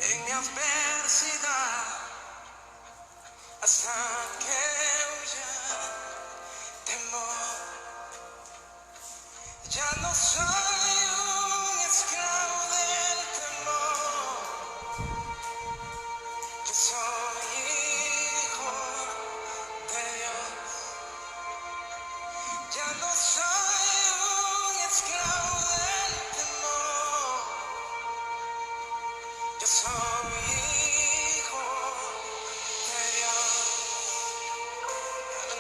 en mi adversidad, hasta que huya temor. Ya no soy un esclavo del temor, yo soy hijo de Dios. Ya no soy un esclavo del temor, yo soy hijo de Dios.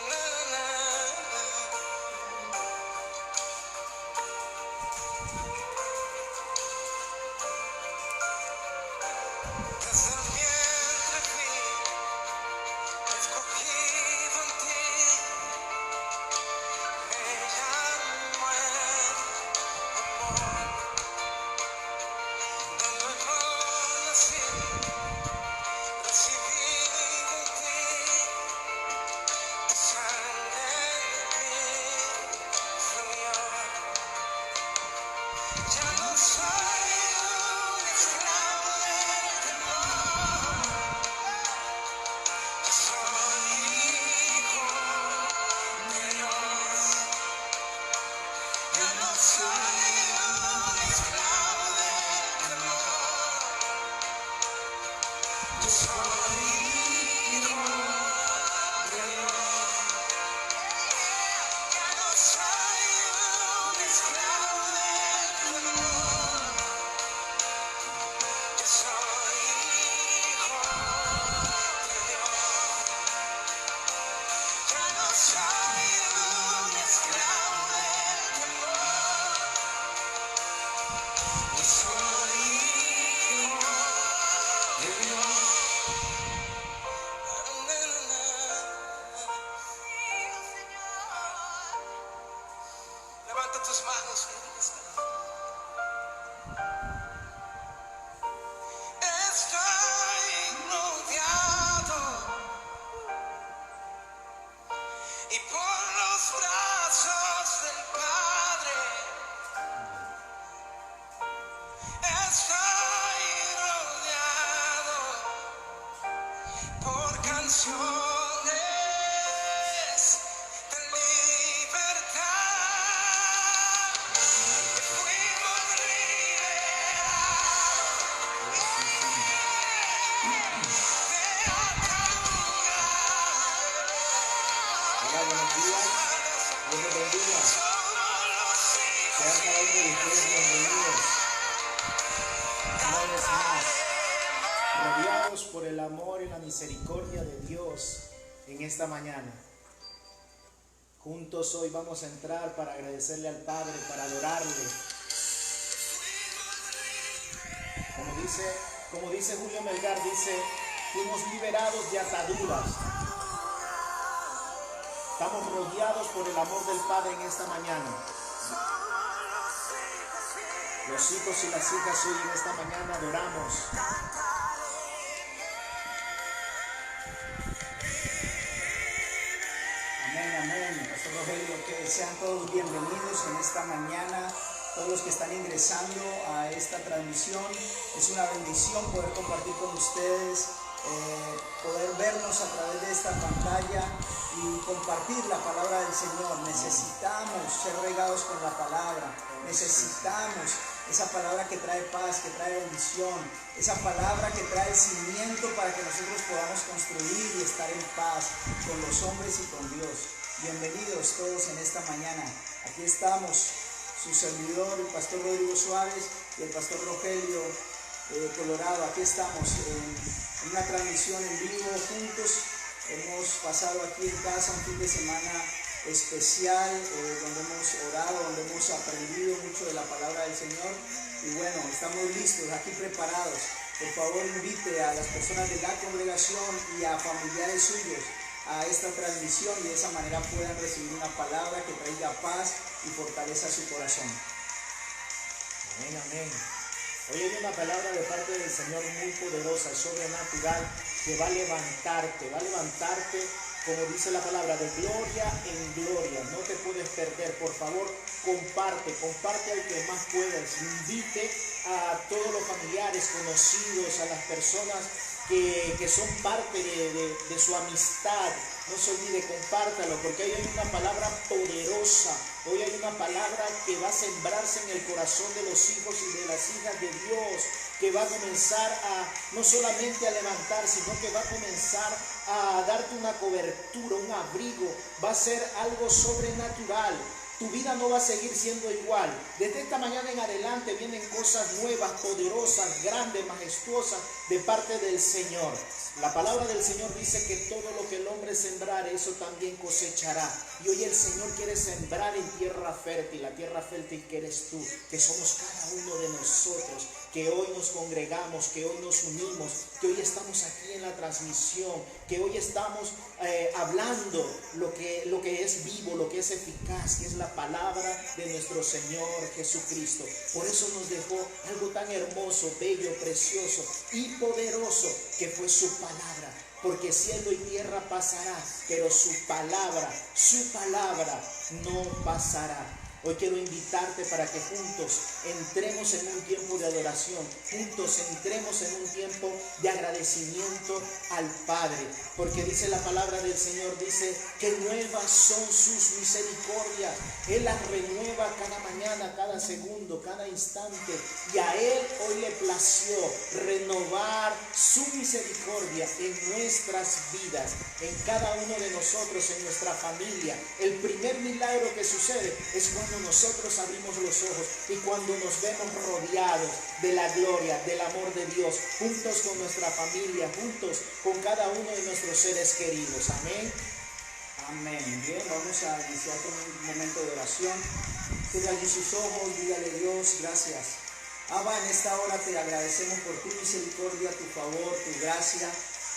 Na, na, na. Desde el vientre fui escogido en ti, me llamo el amor. De nuevo nací, recibido en ti, tu sangre en mí fluyó. Ya no soy un esclavo del temor, yo soy hijo de Dios. Ya no soy un esclavo del temor, yo soy hijo de Dios. Ya no soy un esclavo del temor, yo soy hijo de Dios. Ya no soy un esclavo del temor, yo soy hijo de Dios. Levanta tus manos y estoy rodeado y por los brazos del Padre estoy rodeado por canciones de libertad. Fuimos liberados de ataduras. Hola, buenos días. Dios los bendiga. Somos los Sean hijos cada uno de ustedes bienvenidos una vez más, rodeados por el amor y la misericordia de Dios en esta mañana. Juntos hoy vamos a entrar para agradecerle al Padre, para adorarle. Como dice Julio Melgar, dice, fuimos liberados de ataduras. Estamos rodeados por el amor del Padre en esta mañana. Los hijos y las hijas hoy en esta mañana adoramos. Amén, amén. Pastor Rogelio, que sean todos bienvenidos en esta mañana. Todos los que están ingresando a esta transmisión, es una bendición poder compartir con ustedes, poder vernos a través de esta pantalla y compartir la palabra del Señor. Necesitamos ser regados con la palabra, necesitamos esa palabra que trae paz, que trae bendición, esa palabra que trae cimiento para que nosotros podamos construir y estar en paz con los hombres y con Dios. Bienvenidos todos en esta mañana. Aquí estamos, su servidor, el pastor Rodrigo Suárez y el pastor Rogelio Colorado. Aquí estamos en una transmisión en vivo juntos. Hemos pasado aquí en casa un fin de semana especial, donde hemos orado, donde hemos aprendido mucho de la palabra del Señor. Y bueno, estamos listos, aquí preparados. Por favor, invite a las personas de la congregación y a familiares suyos a esta transmisión y de esa manera puedan recibir una palabra que traiga paz y fortaleza a su corazón. Amén, amén. Hoy hay una palabra de parte del Señor muy poderosa, sobrenatural, que va a levantarte como dice la palabra, de gloria en gloria. No te puedes perder. Por favor, comparte al que más puedas. Invite a todos los familiares, conocidos, a las personas que son parte de su amistad. No se olvide, compártalo, porque hoy hay una palabra poderosa. Hoy hay una palabra que va a sembrarse en el corazón de los hijos y de las hijas de Dios, que va a comenzar a no solamente a levantar, sino que va a comenzar a darte una cobertura, un abrigo. Va a ser algo sobrenatural. Tu vida no va a seguir siendo igual. Desde esta mañana en adelante vienen cosas nuevas, poderosas, grandes, majestuosas de parte del Señor. La palabra del Señor dice que todo lo que el hombre sembrare, eso también cosechará. Y hoy el Señor quiere sembrar en tierra fértil, la tierra fértil que eres tú, que somos cada uno de nosotros, que hoy nos congregamos, que hoy nos unimos, que hoy estamos aquí en la transmisión, que hoy estamos hablando lo que es vivo, lo que es eficaz, que es la palabra de nuestro Señor Jesucristo. Por eso nos dejó algo tan hermoso, bello, precioso y poderoso, que fue su palabra. Porque cielo y tierra pasará, pero su palabra no pasará. Hoy quiero invitarte para que juntos entremos en un tiempo de adoración, juntos entremos en un tiempo de agradecimiento al Padre, porque dice la palabra del Señor, dice que nuevas son sus misericordias. Él las renueva cada mañana, cada segundo, cada instante, y a Él hoy le plació renovar su misericordia en nuestras vidas, en cada uno de nosotros, en nuestra familia. El primer milagro que sucede es cuando nosotros abrimos los ojos y cuando nos vemos rodeados de la gloria, del amor de Dios, juntos con nuestra familia, juntos con cada uno de nuestros seres queridos. Amén. Amén. Bien, vamos a iniciar con un momento de oración. Cierra allí sus ojos, dígale: Dios, gracias. Abba, en esta hora te agradecemos por tu misericordia, tu favor, tu gracia,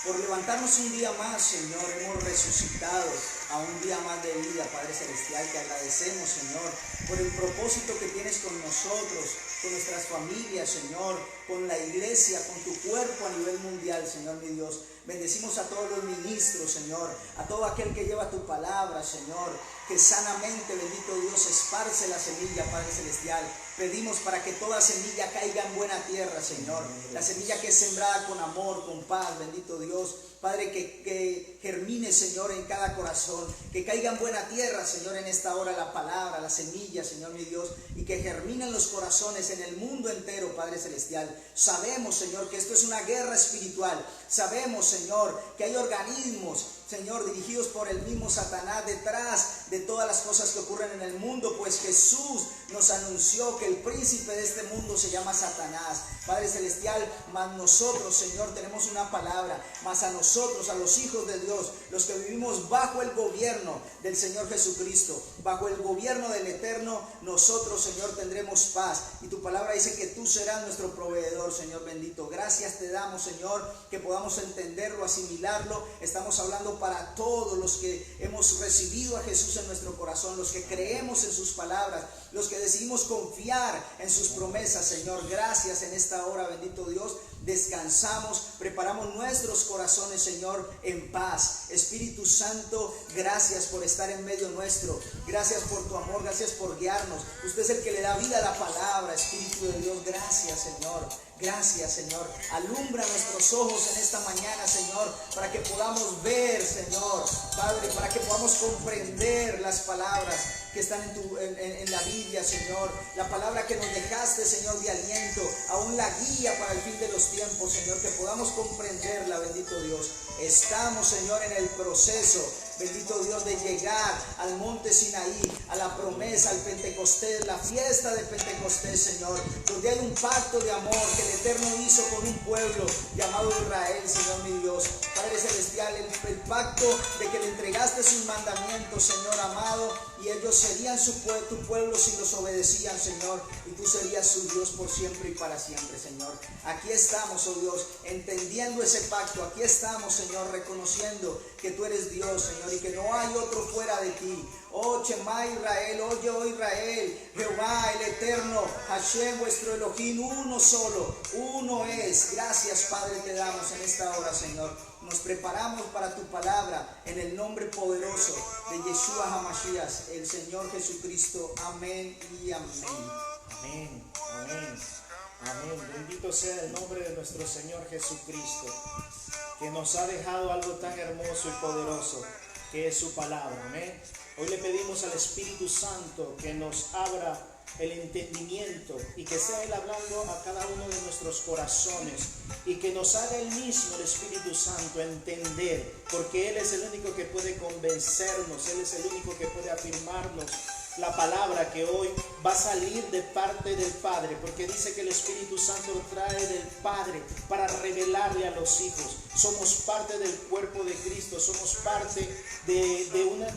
por levantarnos un día más, Señor. Hemos resucitado a un día más de vida, Padre Celestial. Te agradecemos, Señor, por el propósito que tienes con nosotros, con nuestras familias, Señor, con la iglesia, con tu cuerpo a nivel mundial, Señor mi Dios. Bendecimos a todos los ministros, Señor, a todo aquel que lleva tu palabra, Señor, que sanamente, bendito Dios, esparce la semilla, Padre Celestial. Pedimos para que toda semilla caiga en buena tierra, Señor. La semilla que es sembrada con amor, con paz, bendito Dios. Padre, que germine, Señor, en cada corazón, que caiga en buena tierra, Señor, en esta hora la palabra, la semilla, Señor mi Dios, y que germine en los corazones, en el mundo entero, Padre Celestial. Sabemos, Señor, que esto es una guerra espiritual. Sabemos, Señor, que hay organismos, Señor, dirigidos por el mismo Satanás detrás de todas las cosas que ocurren en el mundo, pues Jesús nos anunció que el príncipe de este mundo se llama Satanás. Padre Celestial, mas nosotros, Señor, tenemos una palabra, mas a nosotros, a los hijos de Dios, los que vivimos bajo el gobierno del Señor Jesucristo, bajo el gobierno del Eterno, nosotros, Señor, tendremos paz. Y tu palabra dice que tú serás nuestro proveedor, Señor bendito. Gracias te damos, Señor, que podamos entenderlo, asimilarlo. Estamos hablando para todos los que hemos recibido a Jesús en nuestro corazón, los que creemos en sus palabras, los que decidimos confiar en sus promesas, Señor. Gracias en esta hora, bendito Dios. Descansamos, preparamos nuestros corazones, Señor, en paz. Espíritu Santo, gracias por estar en medio nuestro. Gracias por tu amor, gracias por guiarnos. Usted es el que le da vida a la palabra, Espíritu de Dios. Gracias, Señor. Gracias, Señor. Alumbra nuestros ojos en esta mañana, Señor, para que podamos ver, Señor, Padre, para que podamos comprender las palabras que están en la Biblia, Señor. La palabra que nos dejaste, Señor, de aliento, aún la guía para el fin de los tiempos, Señor, que podamos comprenderla, bendito Dios. Estamos, Señor, en el proceso, bendito Dios, de llegar al monte Sinaí, a la promesa, al Pentecostés, la fiesta de Pentecostés, Señor, donde hay un pacto de amor que el Eterno hizo con un pueblo llamado Israel, Señor mi Dios. Padre Celestial, el pacto de que le entregaste sus mandamientos, Señor amado, y ellos serían tu pueblo si los obedecían, Señor, y tú serías su Dios por siempre y para siempre, Señor. Aquí estamos, oh Dios, entendiendo ese pacto. Aquí estamos, Señor, reconociendo que tú eres Dios, Señor, y que no hay otro fuera de ti. Oh Shema Israel, oye oh Israel, Jehová el eterno, Hashem vuestro Elohim, uno solo, uno es. Gracias Padre te damos en esta hora, Señor. Nos preparamos para tu palabra en el nombre poderoso de Yeshua HaMashiach, el Señor Jesucristo. Amén y amén. Amén, amén, amén. Bendito sea el nombre de nuestro Señor Jesucristo, que nos ha dejado algo tan hermoso y poderoso, que es su palabra. Amén. Hoy le pedimos al Espíritu Santo que nos abra el entendimiento y que sea Él hablando a cada uno de nuestros corazones y que nos haga Él mismo, el Espíritu Santo, entender, porque Él es el único que puede convencernos, Él es el único que puede afirmarnos la palabra que hoy va a salir de parte del Padre, porque dice que el Espíritu Santo trae del Padre para revelarle a los hijos. Somos parte del cuerpo de Cristo, somos parte de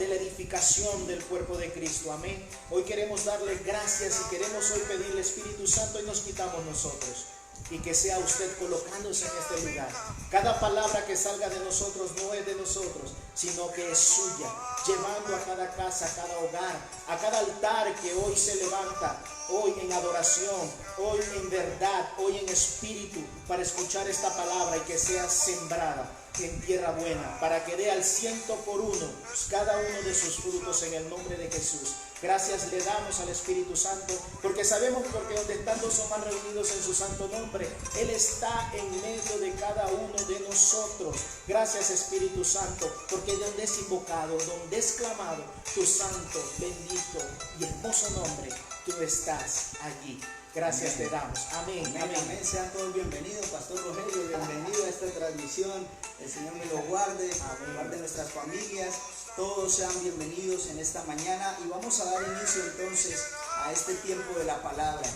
la edificación del cuerpo de Cristo. Amén. Hoy queremos darle gracias y queremos hoy pedirle Espíritu Santo y nos quitamos nosotros. Y que sea usted colocándose en este lugar. Cada palabra que salga de nosotros no es de nosotros, sino que es suya, llevando a cada casa, a cada hogar, a cada altar que hoy se levanta, hoy en adoración, hoy en verdad, hoy en espíritu, para escuchar esta palabra y que sea sembrada en tierra buena, para que dé al 100 por uno cada uno de sus frutos en el nombre de Jesús. Gracias le damos al Espíritu Santo, porque sabemos porque donde están dos o más reunidos en su santo nombre, Él está en medio de cada uno de nosotros. Gracias Espíritu Santo, porque donde es invocado, donde es clamado tu santo, bendito y hermoso nombre, tú estás allí. Gracias te damos. Amén. Amén, Amén. amén. Sean todos bienvenidos, Pastor Rogelio, bienvenido a esta transmisión. El Señor me lo guarde, guarde nuestras familias. Todos sean bienvenidos en esta mañana y vamos a dar inicio entonces a este tiempo de la palabra.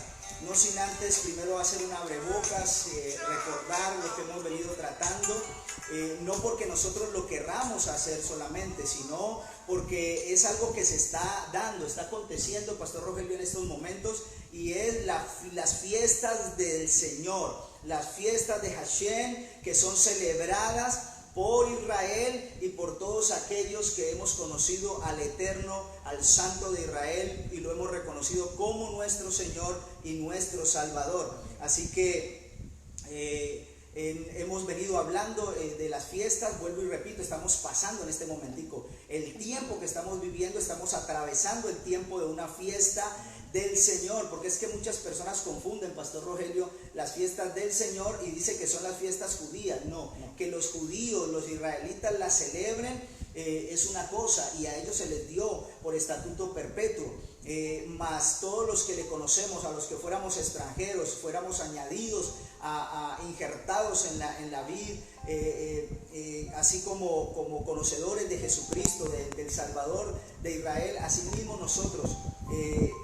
No sin antes primero hacer un abrebocas, recordar lo que hemos venido tratando, no porque nosotros lo querramos hacer solamente, sino porque es algo que se está dando, está aconteciendo, Pastor Rogelio, en estos momentos, y es las fiestas del Señor, las fiestas de Hashem que son celebradas por Israel y por todos aquellos que hemos conocido al Eterno, al Santo de Israel, y lo hemos reconocido como nuestro Señor y nuestro Salvador. Así que hemos venido hablando de las fiestas, vuelvo y repito, estamos pasando en este momentico el tiempo que estamos viviendo, estamos atravesando el tiempo de una fiesta del Señor, porque es que muchas personas confunden, Pastor Rogelio, las fiestas del Señor y dice que son las fiestas judías. No, que los judíos, los israelitas las celebren es una cosa, y a ellos se les dio por estatuto perpetuo, mas todos los que le conocemos, a los que fuéramos extranjeros, fuéramos añadidos, injertados en la vid, así como conocedores de Jesucristo, del Salvador de Israel, así mismo nosotros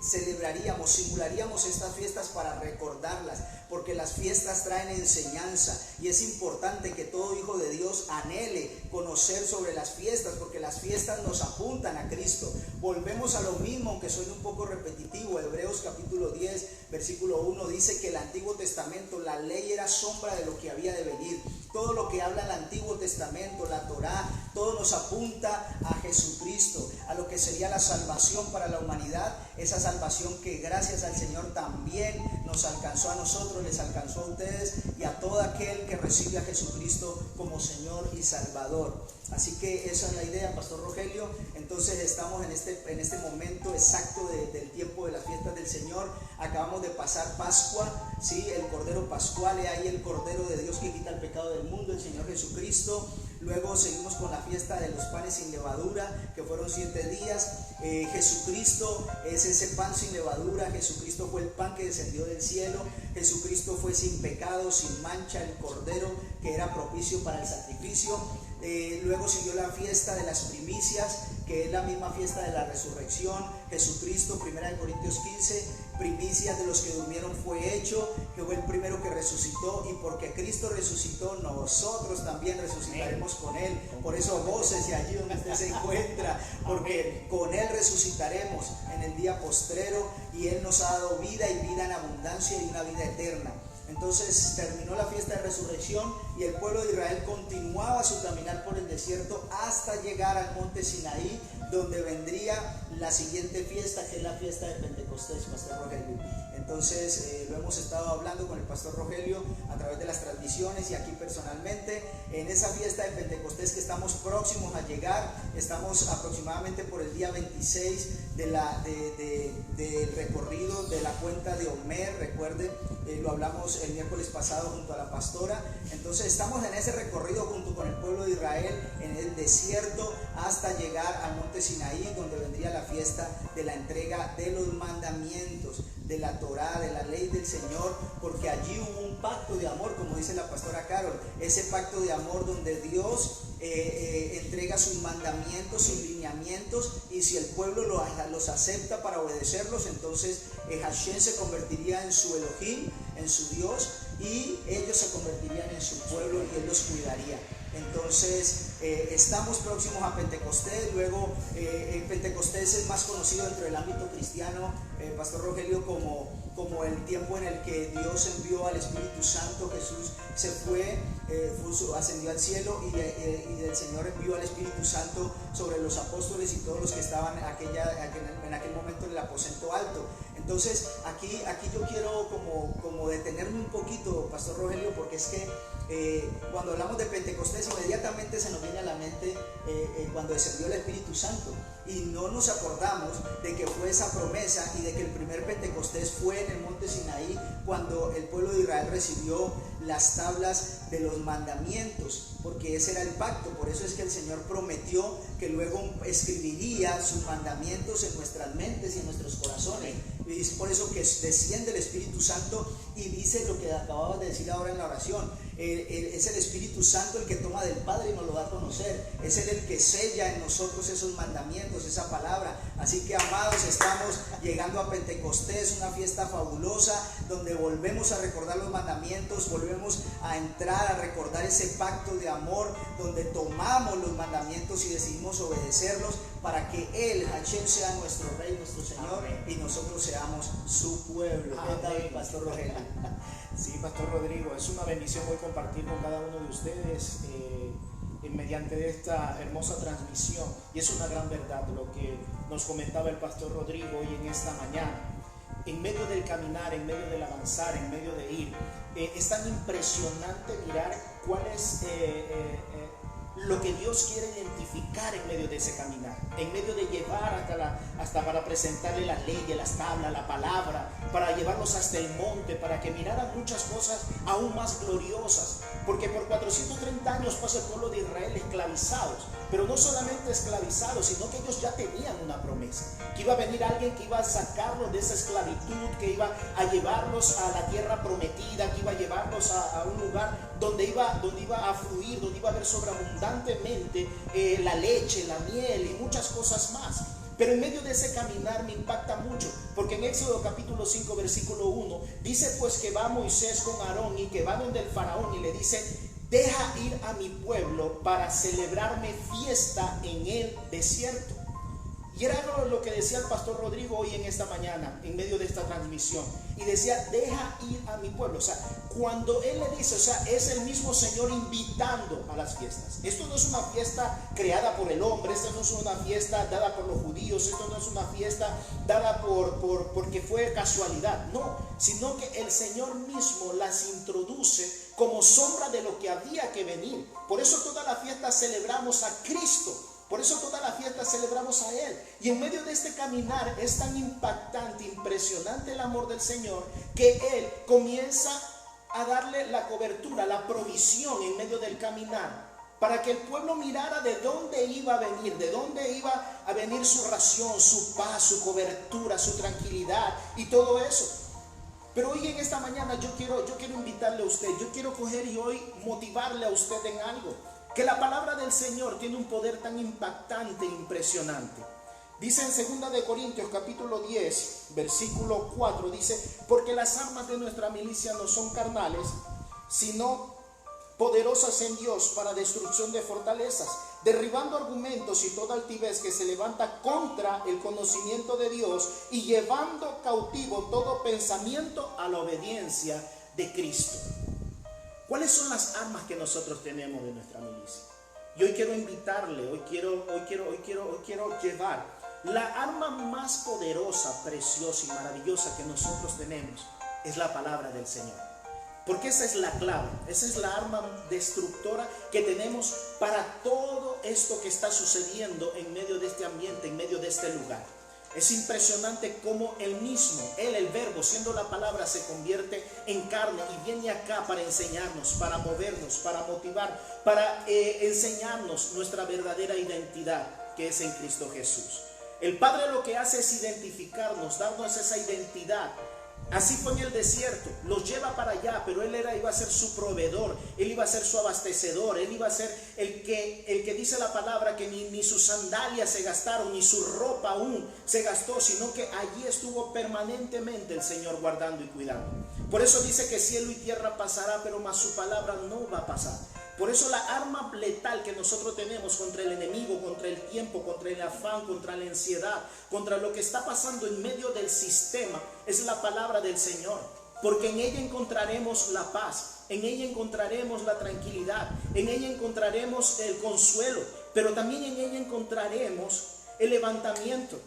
celebraríamos, simularíamos estas fiestas para recordarlas, porque las fiestas traen enseñanza y es importante que todo hijo de Dios anhele conocer sobre las fiestas, porque las fiestas nos apuntan a Cristo. Volvemos a lo mismo, aunque soy un poco repetitivo. Hebreos capítulo 10 versículo 1 dice que el Antiguo Testamento, la ley era sombra de lo que había de venir. Todo lo que habla el Antiguo Testamento, la Torá, todo nos apunta a Jesucristo, a lo que sería la salvación para la humanidad, esa salvación que gracias al Señor también nos alcanzó a nosotros, les alcanzó a ustedes y a todo aquel que recibe a Jesucristo como Señor y Salvador. Así que esa es la idea, Pastor Rogelio. Entonces estamos en este momento exacto del tiempo de las fiestas del Señor. Acabamos de pasar Pascua, ¿sí? El Cordero Pascual, y ahí el Cordero de Dios que quita el pecado del mundo, el Señor Jesucristo. Luego seguimos con la fiesta de los panes sin levadura, que fueron 7 días. Jesucristo es ese pan sin levadura. Jesucristo fue el pan que descendió del cielo. Jesucristo fue sin pecado, sin mancha, el Cordero que era propicio para el sacrificio. Luego siguió la fiesta de las primicias, que es la misma fiesta de la resurrección. Jesucristo, 1 Corintios 15, primicias de los que durmieron fue hecho, que fue el primero que resucitó, y porque Cristo resucitó, nosotros también resucitaremos con Él. Por eso gócese allí donde usted se encuentra, porque con Él resucitaremos en el día postrero, y Él nos ha dado vida y vida en abundancia y una vida eterna. Entonces terminó la fiesta de resurrección y el pueblo de Israel continuaba su caminar por el desierto hasta llegar al monte Sinaí, donde vendría la siguiente fiesta, que es la fiesta de Pentecostés, Pastor Rogelio. Entonces lo hemos estado hablando con el Pastor Rogelio a través de las transmisiones y aquí personalmente. En esa fiesta de Pentecostés que estamos próximos a llegar, estamos aproximadamente por el día 26 del recorrido de la cuenta de Omer. Recuerden, lo hablamos el miércoles pasado junto a la pastora. Entonces estamos en ese recorrido junto con el pueblo de Israel en el desierto hasta llegar al monte Sinaí, donde vendría la fiesta de la entrega de los mandamientos, de la Torá, de la ley del Señor, porque allí hubo un pacto de amor, como dice la pastora Carol, ese pacto de amor donde Dios entrega sus mandamientos, sus lineamientos, y si el pueblo los acepta para obedecerlos, entonces Hashem se convertiría en su Elohim, en su Dios, y ellos se convertirían en su pueblo y Él los cuidaría. Entonces estamos próximos a Pentecostés. Luego Pentecostés es más conocido dentro del ámbito cristiano, Pastor Rogelio, como el tiempo en el que Dios envió al Espíritu Santo. Jesús se fue, ascendió al cielo y el Señor envió al Espíritu Santo sobre los apóstoles y todos los que estaban en aquel momento en el aposento alto. Entonces aquí yo quiero como detenerme un poquito, Pastor Rogelio, porque es que cuando hablamos de Pentecostés inmediatamente se nos viene a la mente cuando descendió el Espíritu Santo, y no nos acordamos de que fue esa promesa y de que el primer Pentecostés fue en el monte Sinaí, cuando el pueblo de Israel recibió las tablas de los mandamientos, porque ese era el pacto. Por eso es que el Señor prometió que luego escribiría sus mandamientos en nuestras mentes y en nuestros corazones. Y es por eso que desciende el Espíritu Santo y dice lo que acababas de decir ahora en la oración. Es el Espíritu Santo el que toma del Padre y nos lo da a conocer. Es Él el que sella en nosotros esos mandamientos, esa palabra. Así que, amados, estamos llegando a Pentecostés, una fiesta fabulosa donde volvemos a recordar los mandamientos, volvemos a entrar a recordar ese pacto de amor, donde tomamos los mandamientos y decidimos obedecerlos para que Él, Hashem, sea nuestro Rey, nuestro Señor. Amén. Y nosotros seamos su pueblo. ¿Qué tal, Pastor Rogelio? Sí, Pastor Rodrigo, es una bendición hoy compartir con cada uno de ustedes mediante esta hermosa transmisión, y es una gran verdad lo que nos comentaba el Pastor Rodrigo hoy en esta mañana. En medio del caminar, en medio del avanzar, en medio de ir, es tan impresionante mirar cuál es lo que Dios quiere identificar en medio de ese caminar, en medio de llevar hasta para presentarle las leyes, las tablas, la palabra, para llevarlos hasta el monte, para que miraran muchas cosas aún más gloriosas, porque por 430 años pasó el pueblo de Israel esclavizados, pero no solamente esclavizados, sino que ellos ya tenían una promesa, que iba a venir alguien que iba a sacarlos de esa esclavitud, que iba a llevarlos a la tierra prometida, que iba a llevarlos a un lugar donde iba a fluir, donde iba a haber sobreabundantemente la leche, la miel y muchas cosas más. Pero en medio de ese caminar me impacta mucho, porque en Éxodo capítulo 5 versículo 1 dice: pues que va Moisés con Aarón y que va donde el faraón y le dice: deja ir a mi pueblo para celebrarme fiesta en el desierto. Y era lo que decía el Pastor Rodrigo hoy en esta mañana, en medio de esta transmisión. Y decía: deja ir a mi pueblo. O sea, cuando Él le dice, o sea, es el mismo Señor invitando a las fiestas. Esto no es una fiesta creada por el hombre, esto no es una fiesta dada por los judíos, esto no es una fiesta dada porque fue casualidad. No, sino que el Señor mismo las introduce como sombra de lo que había que venir. Por eso toda la fiesta celebramos a Cristo. Por eso toda la fiesta celebramos a Él. Y en medio de este caminar es tan impactante, impresionante el amor del Señor, que Él comienza a darle la cobertura, la provisión en medio del caminar, para que el pueblo mirara de dónde iba a venir, de dónde iba a venir su ración, su paz, su cobertura, su tranquilidad y todo eso. Pero hoy en esta mañana yo quiero invitarle a usted, yo quiero coger y hoy motivarle a usted en algo. Que la palabra del Señor tiene un poder tan impactante e impresionante. Dice en 2 de Corintios capítulo 10 versículo 4, dice: porque las armas de nuestra milicia no son carnales, sino poderosas en Dios para destrucción de fortalezas, derribando argumentos y toda altivez que se levanta contra el conocimiento de Dios, y llevando cautivo todo pensamiento a la obediencia de Cristo. ¿Cuáles son las armas que nosotros tenemos de nuestra milicia? Y hoy quiero invitarle, hoy quiero llevar la arma más poderosa, preciosa y maravillosa que nosotros tenemos, es la palabra del Señor. Porque esa es la clave, esa es la arma destructora que tenemos para todo esto que está sucediendo en medio de este ambiente, en medio de este lugar. Es impresionante cómo el verbo, siendo la palabra, se convierte en carne y viene acá para enseñarnos, para movernos, para motivar, para enseñarnos nuestra verdadera identidad, que es en Cristo Jesús. El Padre lo que hace es identificarnos, darnos esa identidad. Así fue en el desierto, los lleva para allá, pero Él iba a ser su proveedor, Él iba a ser su abastecedor, Él iba a ser el que dice la palabra que ni sus sandalias se gastaron, ni su ropa aún se gastó, sino que allí estuvo permanentemente el Señor guardando y cuidando. Por eso dice que cielo y tierra pasará, pero más su palabra no va a pasar. Por eso la arma letal que nosotros tenemos contra el enemigo, contra el tiempo, contra el afán, contra la ansiedad, contra lo que está pasando en medio del sistema, es la palabra del Señor. Porque en ella encontraremos la paz, en ella encontraremos la tranquilidad, en ella encontraremos el consuelo, pero también en ella encontraremos el levantamiento.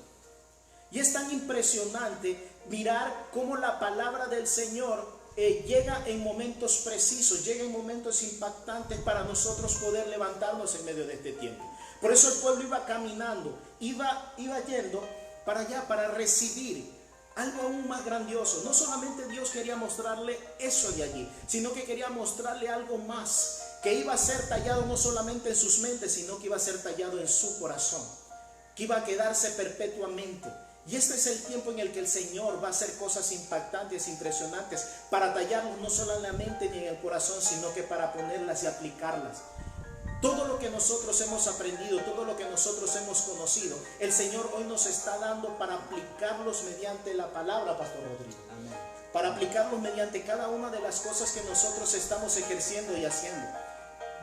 Y es tan impresionante mirar cómo la palabra del Señor llega en momentos precisos, llega en momentos impactantes para nosotros poder levantarnos en medio de este tiempo. Por eso el pueblo iba caminando, iba yendo para allá, para recibir algo aún más grandioso. No solamente Dios quería mostrarle eso de allí, sino que quería mostrarle algo más, que iba a ser tallado no solamente en sus mentes, sino que iba a ser tallado en su corazón, que iba a quedarse perpetuamente. Y este es el tiempo en el que el Señor va a hacer cosas impactantes, impresionantes, para tallarnos no solo en la mente ni en el corazón, sino que para ponerlas y aplicarlas. Todo lo que nosotros hemos aprendido, todo lo que nosotros hemos conocido, el Señor hoy nos está dando para aplicarlos mediante la palabra, Pastor Rodrigo. Amén. Para aplicarlos mediante cada una de las cosas que nosotros estamos ejerciendo y haciendo.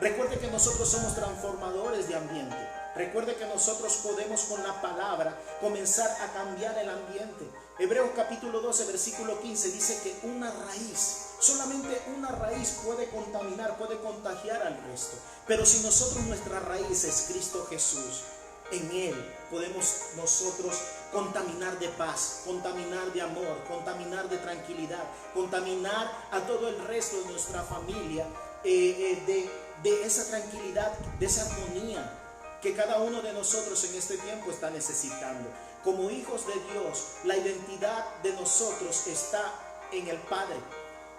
Recuerde que nosotros somos transformadores de ambiente. Recuerde que nosotros podemos con la palabra comenzar a cambiar el ambiente. Hebreos capítulo 12, versículo 15 dice que una raíz, solamente una raíz puede contaminar, puede contagiar al resto. Pero si nosotros, nuestra raíz es Cristo Jesús, en Él podemos nosotros contaminar de paz, contaminar de amor, contaminar de tranquilidad, contaminar a todo el resto de nuestra familia de esa tranquilidad, de esa armonía que cada uno de nosotros en este tiempo está necesitando. Como hijos de Dios, la identidad de nosotros está en el Padre.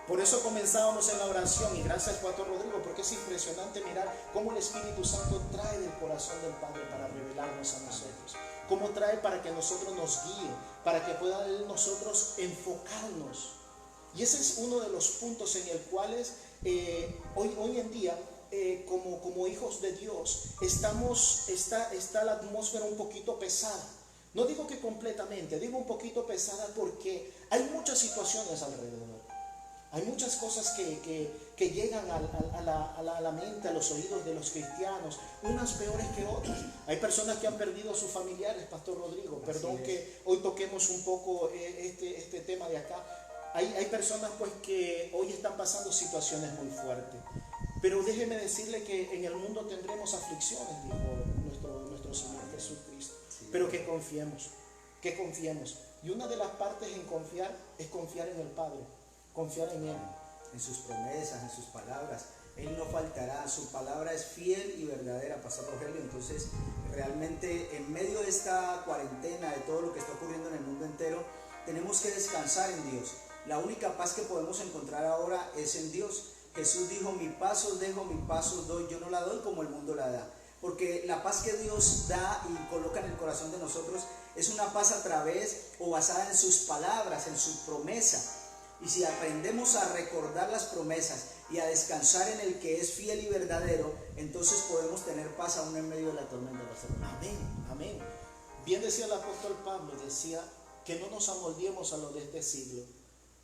Por eso comenzábamos en la oración, y gracias Pastor Rodrigo, porque es impresionante mirar cómo el Espíritu Santo trae del corazón del Padre para revelarnos a nosotros. Cómo trae para que nosotros nos guíe, para que pueda nosotros enfocarnos. Y ese es uno de los puntos en el cuales hoy en día, como hijos de Dios, está la atmósfera un poquito pesada. No digo que completamente, digo un poquito pesada porque hay muchas situaciones alrededor. Hay muchas cosas que llegan a la mente, a los oídos de los cristianos, unas peores que otras. Hay personas que han perdido a sus familiares, Pastor Rodrigo. Perdón que hoy toquemos un poco este tema de acá. Hay personas pues que hoy están pasando situaciones muy fuertes. Pero déjeme decirle que en el mundo tendremos aflicciones, dijo nuestro Señor Jesucristo. Sí. Pero que confiemos. Y una de las partes en confiar es confiar en el Padre, confiar en Él. En sus promesas, en sus palabras. Él no faltará, su palabra es fiel y verdadera, Pastor Rogelio. Entonces, realmente en medio de esta cuarentena, de todo lo que está ocurriendo en el mundo entero, tenemos que descansar en Dios. La única paz que podemos encontrar ahora es en Dios. Jesús dijo, mi paz os dejo, mi paz os doy, yo no la doy como el mundo la da. Porque la paz que Dios da y coloca en el corazón de nosotros es una paz a través o basada en sus palabras, en su promesa. Y si aprendemos a recordar las promesas y a descansar en el que es fiel y verdadero, entonces podemos tener paz aún en medio de la tormenta. Amén, amén. Bien decía el apóstol Pablo, decía que no nos amoldiemos a lo de este siglo,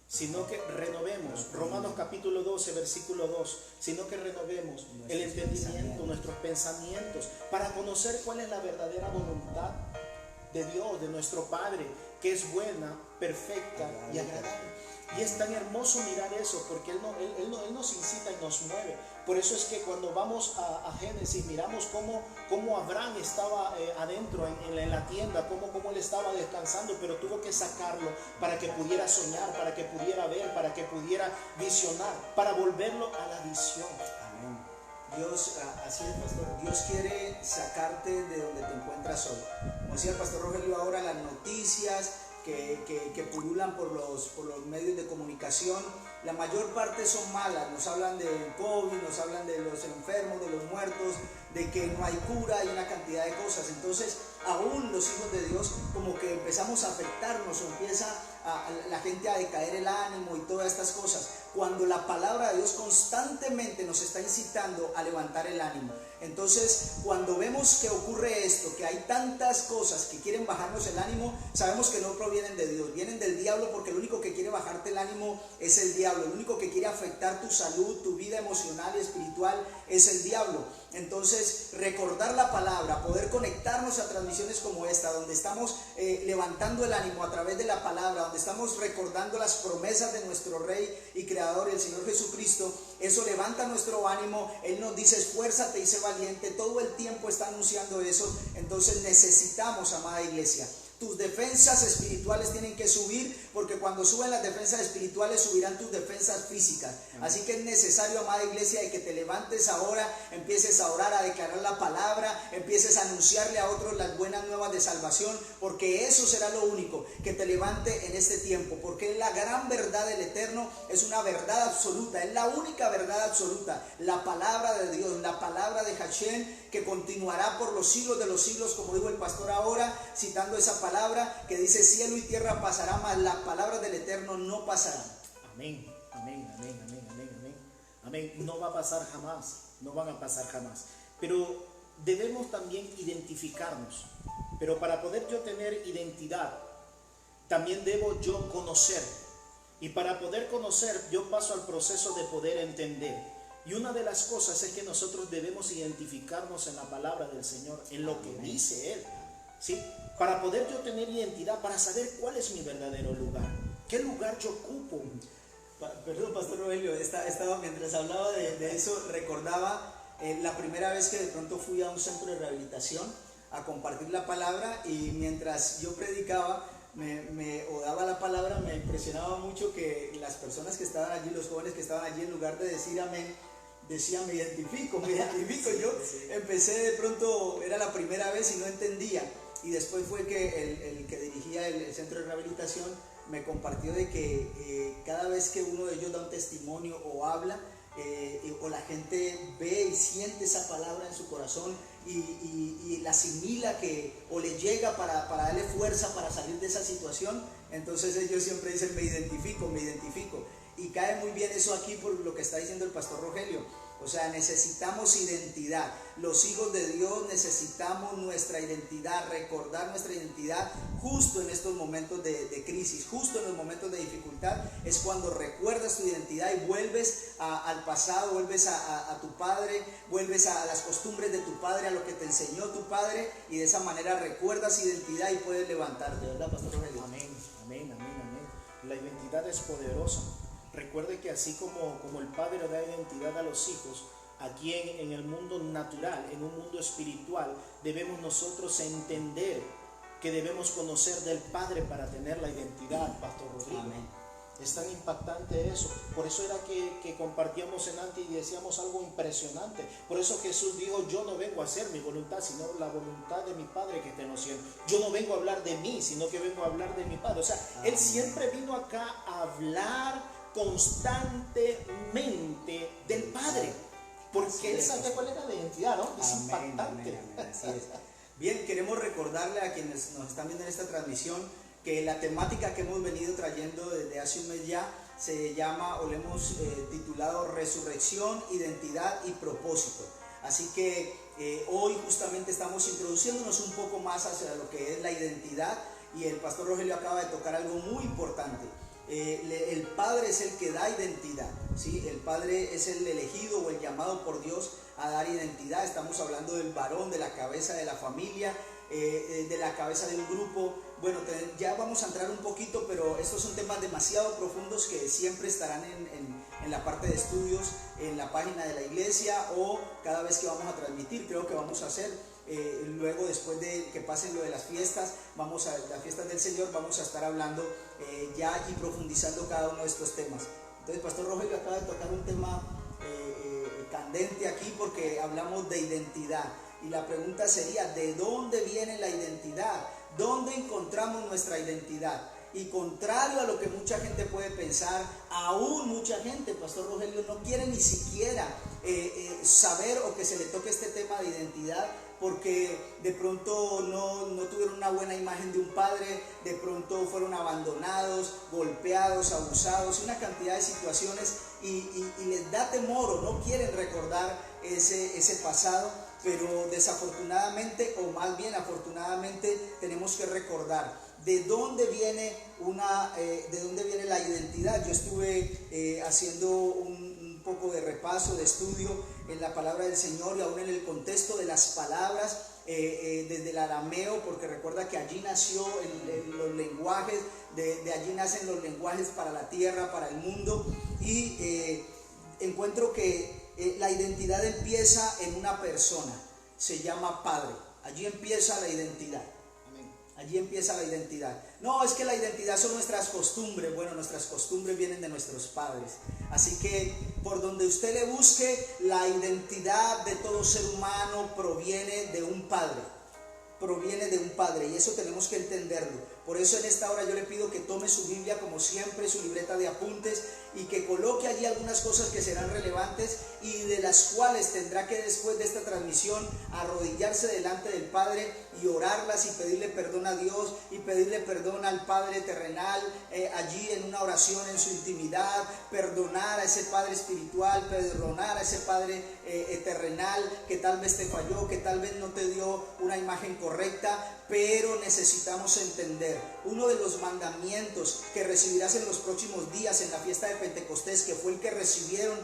sino que renovemos, Romanos capítulo 12, versículo 2, sino que renovemos el entendimiento, nuestros pensamientos, para conocer cuál es la verdadera voluntad de Dios, de nuestro Padre, que es buena, perfecta y agradable. Y es tan hermoso mirar eso, porque Él nos incita y nos mueve. Por eso es que cuando vamos a Génesis, miramos cómo Abraham estaba adentro en la tienda, cómo él estaba descansando, pero tuvo que sacarlo para que pudiera soñar, para que pudiera ver, para que pudiera visionar, para volverlo a la visión. Amén. Dios, así es, pastor, Dios quiere sacarte de donde te encuentras hoy. Como decía el pastor Rogelio ahora, las noticias que pululan por los medios de comunicación, la mayor parte son malas. Nos hablan del COVID, nos hablan de los enfermos, de los muertos, de que no hay cura y una cantidad de cosas. Entonces, aún los hijos de Dios como que empezamos a afectarnos o empieza la gente a decaer el ánimo y todas estas cosas, cuando la palabra de Dios constantemente nos está incitando a levantar el ánimo. Entonces, cuando vemos que ocurre esto, que hay tantas cosas que quieren bajarnos el ánimo, sabemos que no provienen de Dios, vienen del diablo, porque el único que quiere bajarte el ánimo es el diablo. El único que quiere afectar tu salud, tu vida emocional y espiritual es el diablo. Entonces, recordar la palabra, poder conectarnos a transmisiones como esta, donde estamos levantando el ánimo a través de la palabra, donde estamos recordando las promesas de nuestro Rey y Creador, el Señor Jesucristo, eso levanta nuestro ánimo. Él nos dice: esfuérzate y sé valiente. Todo el tiempo está anunciando eso. Entonces necesitamos, amada iglesia, tus defensas espirituales tienen que subir, porque cuando suben las defensas espirituales subirán tus defensas físicas. Así que es necesario, amada iglesia, de que te levantes ahora, empieces a orar, a declarar la palabra, empieces a anunciarle a otros las buenas nuevas de salvación, porque eso será lo único que te levante en este tiempo, porque la gran verdad del Eterno es una verdad absoluta, es la única verdad absoluta, la palabra de Dios, la palabra de Hashem, que continuará por los siglos de los siglos, como dijo el pastor ahora, citando esa palabra que dice: cielo y tierra pasará, mas las palabras del Eterno no pasarán. Amén, amén, amén, amén, amén, amén. Amén. No va a pasar jamás, no van a pasar jamás. Pero debemos también identificarnos. Pero para poder yo tener identidad, también debo yo conocer. Y para poder conocer, yo paso al proceso de poder entender. Y una de las cosas es que nosotros debemos identificarnos en la palabra del Señor, en lo que dice Él, ¿sí? Para poder yo tener identidad, para saber cuál es mi verdadero lugar, qué lugar yo ocupo. Perdón, pastor Rogelio, estaba, mientras hablaba de eso, recordaba la primera vez que de pronto fui a un centro de rehabilitación a compartir la palabra, y mientras yo predicaba o daba la palabra, me impresionaba mucho que las personas que estaban allí, los jóvenes que estaban allí, en lugar de decir amén, decían: me identifico. Yo empecé, de pronto era la primera vez y no entendía, y después fue que el que dirigía el centro de rehabilitación me compartió de que cada vez que uno de ellos da un testimonio o habla, o la gente ve y siente esa palabra en su corazón y la asimila, o le llega para darle fuerza para salir de esa situación, entonces ellos siempre dicen: me identifico. Y cae muy bien eso aquí por lo que está diciendo el pastor Rogelio. O sea, necesitamos identidad. Los hijos de Dios necesitamos nuestra identidad, recordar nuestra identidad justo en estos momentos de crisis, justo en los momentos de dificultad. Es cuando recuerdas tu identidad y vuelves al pasado, vuelves a tu padre, vuelves a las costumbres de tu padre, a lo que te enseñó tu padre, y de esa manera recuerdas identidad y puedes levantarte, ¿verdad, pastor Rogelio? Amén, amén, amén, amén. La identidad es poderosa. Recuerde que así como el Padre da identidad a los hijos, aquí en el mundo natural, en un mundo espiritual, debemos nosotros entender que debemos conocer del Padre para tener la identidad, Pastor Rodrigo. Amén. Es tan impactante eso. Por eso era que compartíamos en antes y decíamos algo impresionante. Por eso Jesús dijo: yo no vengo a hacer mi voluntad, sino la voluntad de mi Padre que está en los cielos. Yo no vengo a hablar de mí, sino que vengo a hablar de mi Padre. O sea, Él siempre vino acá a hablar constantemente del Padre, porque Él sabe cuál era la identidad, ¿no? Es impactante. Amén, así es. Bien, queremos recordarle a quienes nos están viendo en esta transmisión que la temática que hemos venido trayendo desde hace un mes ya se llama, o le hemos titulado, Resurrección, Identidad y Propósito. Así que hoy justamente estamos introduciéndonos un poco más hacia lo que es la identidad, y el pastor Rogelio acaba de tocar algo muy importante. El Padre es el que da identidad, ¿sí? El Padre es el elegido o el llamado por Dios a dar identidad. Estamos hablando del varón, de la cabeza de la familia, de la cabeza de un grupo. Bueno, ya vamos a entrar un poquito, pero estos son temas demasiado profundos que siempre estarán en la parte de estudios, en la página de la iglesia o cada vez que vamos a transmitir. Creo que vamos a hacer, luego después de que pasen lo de las fiestas, las fiestas del Señor, vamos a estar hablando ya y profundizando cada uno de estos temas. Entonces, Pastor Rogelio acaba de tocar un tema candente aquí porque hablamos de identidad. Y la pregunta sería, ¿de dónde viene la identidad? ¿Dónde encontramos nuestra identidad? Y contrario a lo que mucha gente puede pensar, aún mucha gente, Pastor Rogelio, no quiere ni siquiera saber o que se le toque este tema de identidad, porque de pronto no tuvieron una buena imagen de un padre, de pronto fueron abandonados, golpeados, abusados, una cantidad de situaciones y les da temor o no quieren recordar ese pasado. Pero desafortunadamente, o más bien afortunadamente, tenemos que recordar de dónde viene la identidad. Yo estuve haciendo un poco de repaso, de estudio en la palabra del Señor y aún en el contexto de las palabras, desde el arameo, porque recuerda que allí nació los lenguajes, de allí nacen los lenguajes para la tierra, para el mundo, y encuentro que la identidad empieza en una persona, se llama padre. Allí empieza la identidad. Allí empieza la identidad. No, es que la identidad son nuestras costumbres. Bueno, nuestras costumbres vienen de nuestros padres. Así que por donde usted le busque, la identidad de todo ser humano proviene de un padre. Proviene de un padre, y eso tenemos que entenderlo. Por eso en esta hora yo le pido que tome su Biblia, como siempre, su libreta de apuntes, y que coloque allí algunas cosas que serán relevantes y de las cuales tendrá que, después de esta transmisión, arrodillarse delante del Padre y orarlas y pedirle perdón a Dios y pedirle perdón al Padre terrenal, allí en una oración en su intimidad, perdonar a ese Padre espiritual, perdonar a ese Padre terrenal que tal vez te falló, que tal vez no te dio una imagen correcta. Pero necesitamos entender, uno de los mandamientos que recibirás en los próximos días en la fiesta de Pentecostés, que fue el que recibieron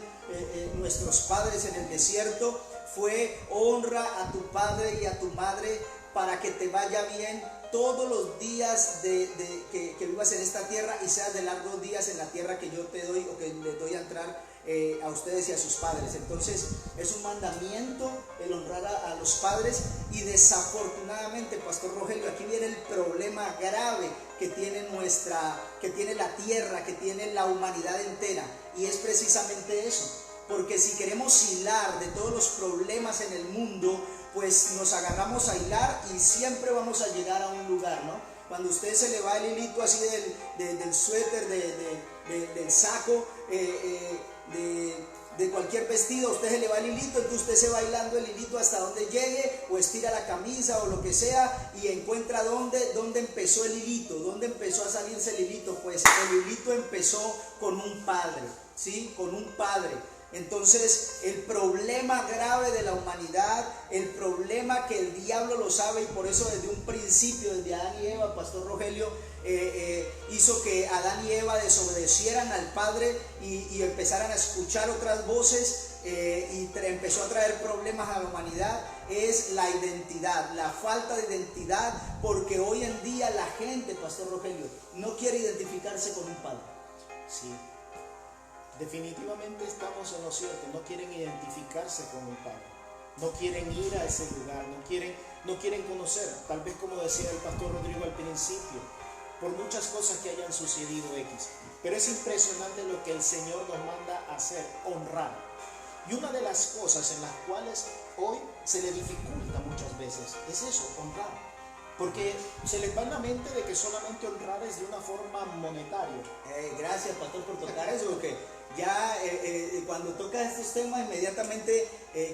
nuestros padres en el desierto, fue: honra a tu padre y a tu madre para que te vaya bien todos los días que vivas en esta tierra y seas de largos días en la tierra que yo te doy o que les doy a entrar a ustedes y a sus padres. Entonces es un mandamiento el honrar a los padres, y desafortunadamente, Pastor Rogelio, aquí viene el problema grave que tiene la tierra, que tiene la humanidad entera, y es precisamente eso. Porque si queremos hilar de todos los problemas en el mundo, pues nos agarramos a hilar y siempre vamos a llegar a un lugar, ¿no? Cuando a usted se le va el hilito así del suéter, del saco, de cualquier vestido, a usted se le va el hilito, entonces usted se va hilando el hilito hasta donde llegue, o estira la camisa o lo que sea, y encuentra dónde empezó el hilito, dónde empezó a salirse el hilito. Pues el hilito empezó con un padre, ¿sí? Con un padre. Entonces el problema grave de la humanidad, el problema que el diablo lo sabe, y por eso desde un principio, desde Adán y Eva, Pastor Rogelio, hizo que Adán y Eva desobedecieran al Padre y empezaran a escuchar otras voces, y empezó a traer problemas a la humanidad. Es la identidad, la falta de identidad, porque hoy en día la gente, Pastor Rogelio, no quiere identificarse con un padre. Sí. Definitivamente estamos en lo cierto, no quieren identificarse con el Padre, no quieren ir a ese lugar, no quieren conocer, tal vez como decía el Pastor Rodrigo al principio, por muchas cosas que hayan sucedido X, pero es impresionante lo que el Señor nos manda a hacer: honrar. Y una de las cosas en las cuales hoy se le dificulta muchas veces es eso, honrar. Porque se les va en la mente de que solamente honrar es de una forma monetaria. Gracias, Pastor, por tocar eso, porque ya cuando toca estos temas inmediatamente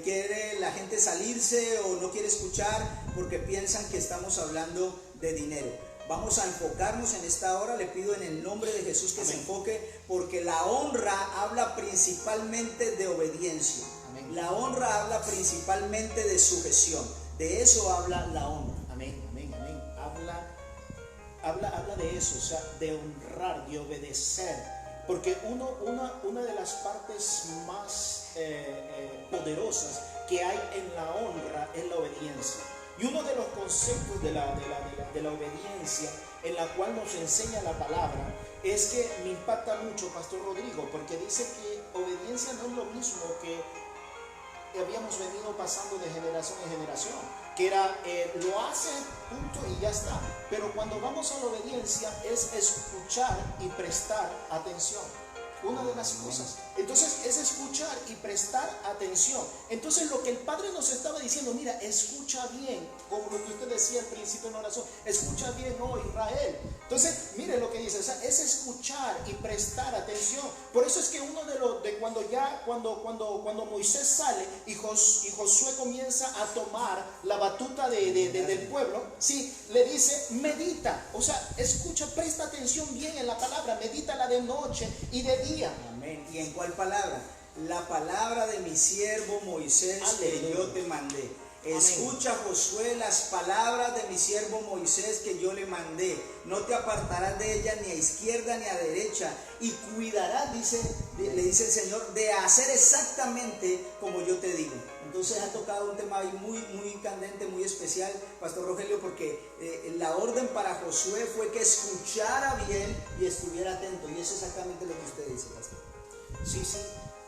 quiere la gente salirse o no quiere escuchar porque piensan que estamos hablando de dinero. Vamos a enfocarnos en esta hora. Le pido en el nombre de Jesús que Amén. Se enfoque, porque la honra habla principalmente de obediencia. Amén. La honra habla principalmente de sujeción. De eso habla la honra. Amén, amén, amén. Habla de eso, o sea, de honrar, de obedecer. Porque una de las partes más poderosas que hay en la honra es la obediencia. Y uno de los conceptos de la obediencia en la cual nos enseña la palabra es que me impacta mucho, Pastor Rodrigo, porque dice que obediencia no es lo mismo que habíamos venido pasando de generación en generación, que era lo hace, punto y ya está. Pero cuando vamos a la obediencia es escuchar y prestar atención. Una de las cosas. Entonces es escuchar y prestar atención. Entonces lo que el Padre nos estaba diciendo, mira, escucha bien, como lo que usted decía al principio en la oración, escucha bien, oh Israel. Entonces, mire lo que dice, o sea, es escuchar y prestar atención. Por eso es que uno de cuando Moisés sale y Josué comienza a tomar la batuta del pueblo, sí, le dice, medita, o sea, escucha, presta atención bien en la palabra, medítala de noche y de día. Amén. ¿Y en cuál palabra? La palabra de mi siervo Moisés que yo te mandé. Escucha, Josué, las palabras de mi siervo Moisés que yo le mandé. No te apartarás de ella ni a izquierda ni a derecha. Y cuidarás, le dice el Señor, de hacer exactamente como yo te digo. Entonces ha tocado un tema ahí muy candente, muy especial, Pastor Rogelio, porque la orden para Josué fue que escuchara bien y estuviera atento. Y eso es exactamente lo que usted dice, Pastor. Sí.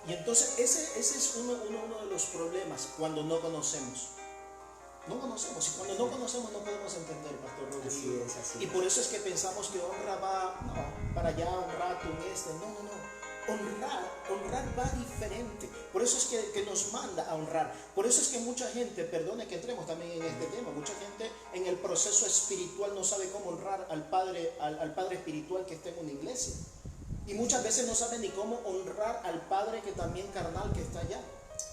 Y entonces ese es uno de los problemas cuando no conocemos. No conocemos, y cuando no conocemos no podemos entender, Pastor Rodrigo. Así y por eso es que pensamos que honra va, no, para allá, honrar tú no. Honrar va diferente. Por eso es que nos manda a honrar. Por eso es que mucha gente, perdone que entremos también en este tema, mucha gente en el proceso espiritual no sabe cómo honrar al padre espiritual que está en una iglesia. Y muchas veces no sabe ni cómo honrar al padre que también carnal que está allá.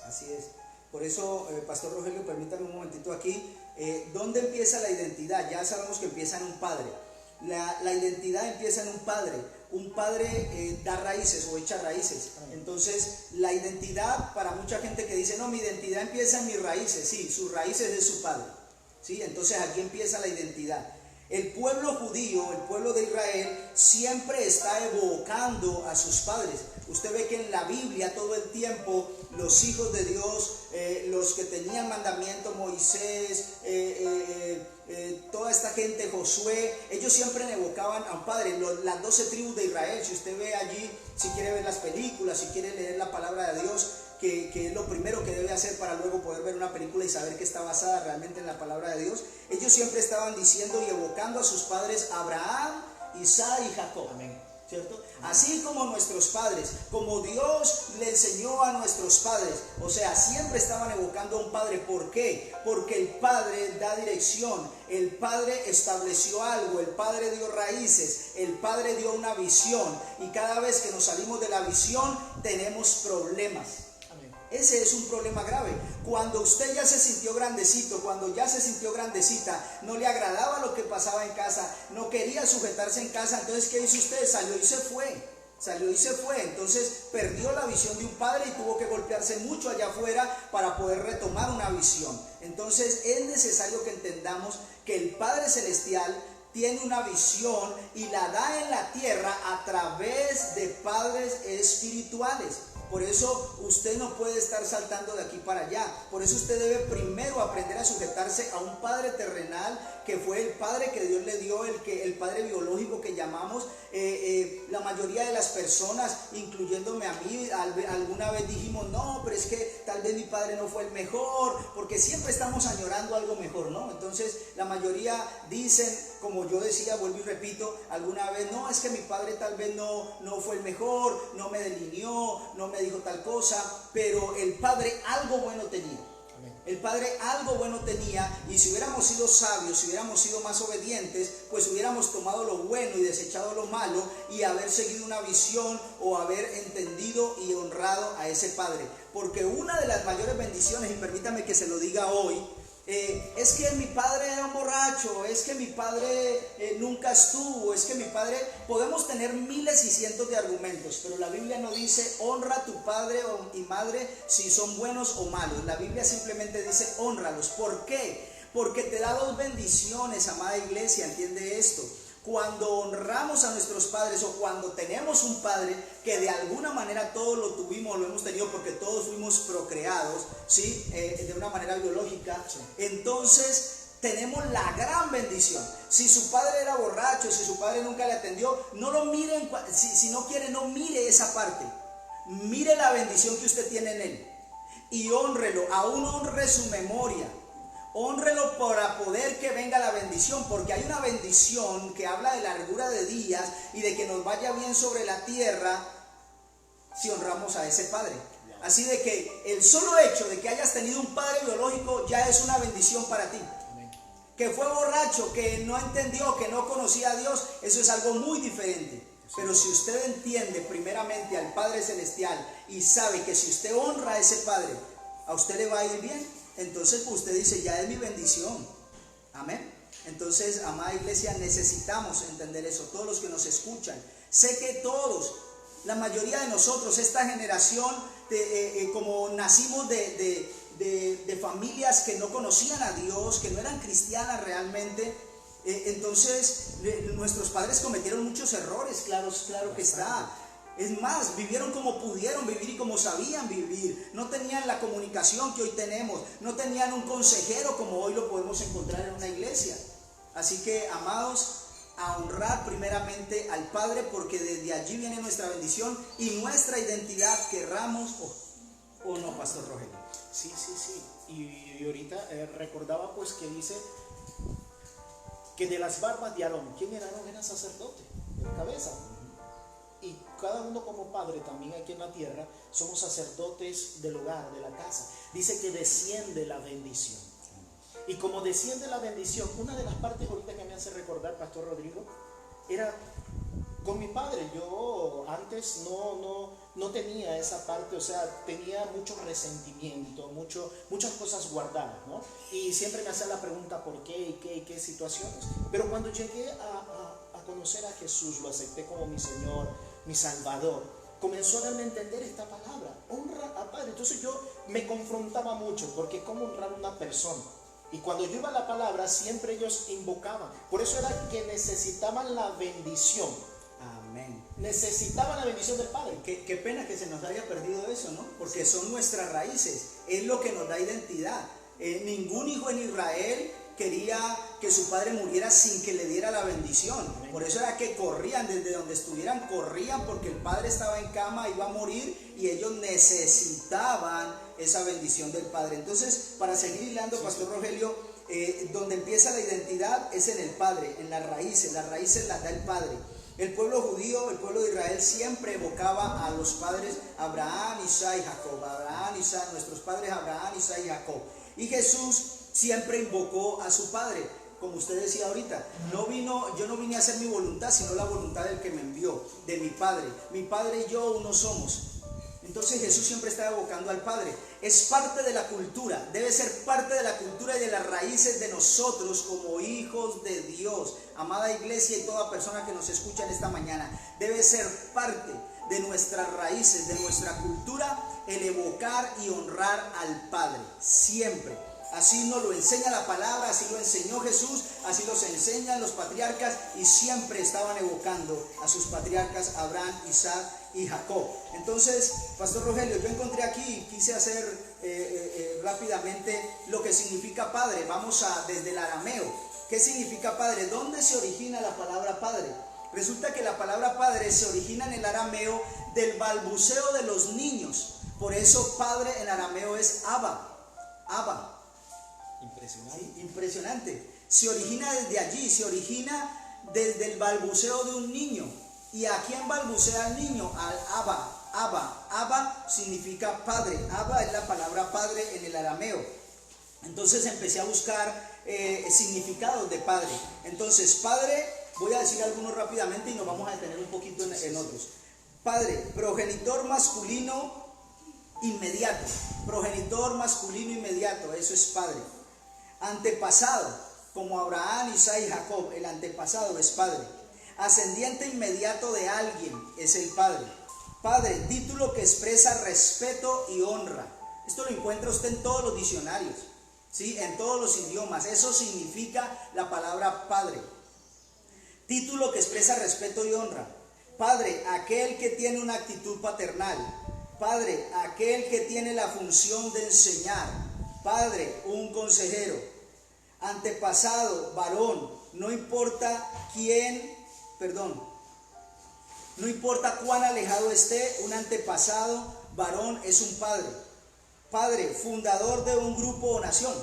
Así es. Por eso, Pastor Rogelio, permítame un momentito aquí. ¿Dónde empieza la identidad? Ya sabemos que empieza en un padre. La identidad empieza en un padre. Un padre da raíces o echa raíces. Entonces, la identidad, para mucha gente que dice, no, mi identidad empieza en mis raíces. Sí, sus raíces es su padre. ¿Sí? Entonces, aquí empieza la identidad. El pueblo judío, el pueblo de Israel, siempre está evocando a sus padres. Usted ve que en la Biblia todo el tiempo los hijos de Dios, los que tenían mandamiento, Moisés, toda esta gente, Josué, ellos siempre evocaban a un padre. Las 12 tribus de Israel, si usted ve allí, si quiere ver las películas, si quiere leer la palabra de Dios, que es lo primero que debe hacer para luego poder ver una película y saber que está basada realmente en la palabra de Dios, ellos siempre estaban diciendo y evocando a sus padres Abraham, Isaac y Jacob. Amén. ¿Cierto? Así como nuestros padres, como Dios le enseñó a nuestros padres, o sea, siempre estaban evocando a un padre. ¿Por qué? Porque el padre da dirección, el padre estableció algo, el padre dio raíces, el padre dio una visión, y cada vez que nos salimos de la visión tenemos problemas. Ese es un problema grave. Cuando usted ya se sintió grandecito, cuando ya se sintió grandecita, no le agradaba lo que pasaba en casa, no quería sujetarse en casa, entonces ¿qué hizo usted? Salió y se fue. Entonces perdió la visión de un padre y tuvo que golpearse mucho allá afuera para poder retomar una visión. Entonces es necesario que entendamos que el Padre Celestial tiene una visión y la da en la tierra a través de padres espirituales. Por eso usted no puede estar saltando de aquí para allá. Por eso usted debe primero aprender a sujetarse a un padre terrenal, que fue el padre que Dios le dio, el padre biológico que llamamos. La mayoría de las personas, incluyéndome a mí, alguna vez dijimos, no, pero es que tal vez mi padre no fue el mejor, porque siempre estamos añorando algo mejor, ¿no? Entonces la mayoría dicen, como yo decía, vuelvo y repito, alguna vez, no, es que mi padre tal vez no fue el mejor, no me delineó, no me dijo tal cosa, pero el padre algo bueno tenía. El padre algo bueno tenía, y si hubiéramos sido sabios, si hubiéramos sido más obedientes, pues hubiéramos tomado lo bueno y desechado lo malo, y haber seguido una visión o haber entendido y honrado a ese padre. Porque una de las mayores bendiciones, y permítame que se lo diga hoy, es que mi padre era un borracho, es que mi padre nunca estuvo, es que mi padre... Podemos tener miles y cientos de argumentos, pero la Biblia no dice honra a tu padre y madre si son buenos o malos. La Biblia simplemente dice honralos. ¿Por qué? Porque te da dos bendiciones, amada iglesia, entiende esto. Cuando honramos a nuestros padres, o cuando tenemos un padre que de alguna manera todos lo tuvimos, lo hemos tenido porque todos fuimos procreados, ¿sí? De una manera biológica, entonces tenemos la gran bendición. Si su padre era borracho, si su padre nunca le atendió, no lo miren, si no quiere, no mire esa parte. Mire la bendición que usted tiene en él y hónrelo, aún honre su memoria. Hónrelo para poder que venga la bendición, porque hay una bendición que habla de largura de días y de que nos vaya bien sobre la tierra si honramos a ese padre. Así de que el solo hecho de que hayas tenido un padre biológico ya es una bendición para ti. Que fue borracho, que no entendió, que no conocía a Dios, eso es algo muy diferente. Pero si usted entiende primeramente al Padre Celestial y sabe que si usted honra a ese Padre, a usted le va a ir bien, entonces pues usted dice, ya es mi bendición. Amén. Entonces, amada iglesia, necesitamos entender eso. Todos los que nos escuchan, sé que todos, la mayoría de nosotros, esta generación, como nacimos de familias que no conocían a Dios, que no eran cristianas realmente, entonces nuestros padres cometieron muchos errores, claro que está. Es más, vivieron como pudieron vivir y como sabían vivir. No tenían la comunicación que hoy tenemos, no tenían un consejero como hoy lo podemos encontrar en una iglesia. Así que, amados, a honrar primeramente al Padre, porque desde allí viene nuestra bendición y nuestra identidad, querramos o no, Pastor Rogelio. Sí. Y ahorita recordaba pues que dice que de las barbas de Aarón, ¿quién era Aarón? Era sacerdote, el cabeza. Y cada uno como padre también aquí en la tierra somos sacerdotes del hogar, de la casa. Dice que desciende la bendición. Y como desciende la bendición, una de las partes ahorita que me hace recordar, Pastor Rodrigo, era con mi padre. Yo antes no tenía esa parte, o sea, tenía mucho resentimiento, muchas cosas guardadas, ¿no? Y siempre me hacía la pregunta ¿por qué y qué situaciones? Pero cuando llegué a conocer a Jesús, lo acepté como mi Señor, mi Salvador, comenzó a darme a entender esta palabra, honra a Padre. Entonces yo me confrontaba mucho, porque ¿cómo honrar a una persona? Y cuando yo iba a la palabra, siempre ellos invocaban. Por eso era que necesitaban la bendición. Amén. Necesitaban la bendición del Padre. Qué pena que se nos haya perdido eso, ¿no? Porque son nuestras raíces, es lo que nos da identidad. Ningún hijo en Israel quería que su padre muriera sin que le diera la bendición. Por eso era que corrían, desde donde estuvieran corrían, porque el padre estaba en cama, iba a morir y ellos necesitaban esa bendición del Padre. Entonces, para seguir hilando, Pastor Rogelio, donde empieza la identidad es en el Padre, en las raíces las da el Padre. El pueblo judío, el pueblo de Israel siempre evocaba a los padres Abraham, Isaac y Jacob. Abraham, Isaac, nuestros padres Abraham, Isaac y Jacob. Y Jesús siempre invocó a su Padre, como usted decía ahorita. Yo no vine a hacer mi voluntad, sino la voluntad del que me envió, de mi Padre. Mi Padre y yo uno somos. Entonces Jesús siempre está evocando al Padre. Es parte de la cultura, debe ser parte de la cultura y de las raíces de nosotros como hijos de Dios. Amada iglesia y toda persona que nos escucha en esta mañana, debe ser parte de nuestras raíces, de nuestra cultura, el evocar y honrar al Padre, siempre. Así nos lo enseña la palabra, así lo enseñó Jesús, así los enseñan los patriarcas y siempre estaban evocando a sus patriarcas Abraham, Isaac y Jacob. Entonces, Pastor Rogelio, yo encontré aquí, quise hacer rápidamente lo que significa padre. Vamos desde el arameo. ¿Qué significa padre? ¿Dónde se origina la palabra padre? Resulta que la palabra padre se origina en el arameo del balbuceo de los niños. Por eso padre en arameo es Abba. Abba. Impresionante. Sí, impresionante. Se origina desde allí, se origina desde el balbuceo de un niño. ¿Y a quién balbucea el niño? Al Abba. Abba. Abba significa padre. Abba es la palabra padre en el arameo. Entonces empecé a buscar significados de padre. Entonces, padre, voy a decir algunos rápidamente y nos vamos a detener un poquito en otros. Padre, progenitor masculino inmediato. Progenitor masculino inmediato, eso es padre. Antepasado, como Abraham, Isaac y Jacob, el antepasado es padre. Ascendiente inmediato de alguien es el padre. Padre, título que expresa respeto y honra. Esto lo encuentra usted en todos los diccionarios, ¿sí? En todos los idiomas. Eso significa la palabra padre. Título que expresa respeto y honra. Padre, aquel que tiene una actitud paternal. Padre, aquel que tiene la función de enseñar. Padre, un consejero. antepasado, varón, no importa no importa cuán alejado esté, un antepasado, varón es un padre. Padre, fundador de un grupo o nación.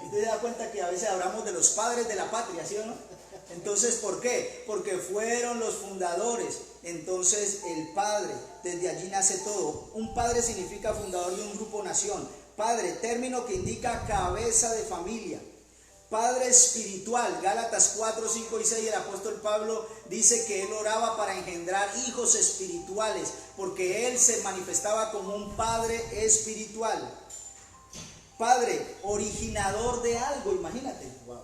Usted se da cuenta que a veces hablamos de los padres de la patria, ¿sí o no? Entonces, ¿por qué? Porque fueron los fundadores. Entonces, el padre, desde allí nace todo. Un padre significa fundador de un grupo o nación. Padre, término que indica cabeza de familia. Padre espiritual, Gálatas 4, 5 y 6, el apóstol Pablo dice que él oraba para engendrar hijos espirituales, porque él se manifestaba como un padre espiritual. Padre, originador de algo, imagínate. Wow.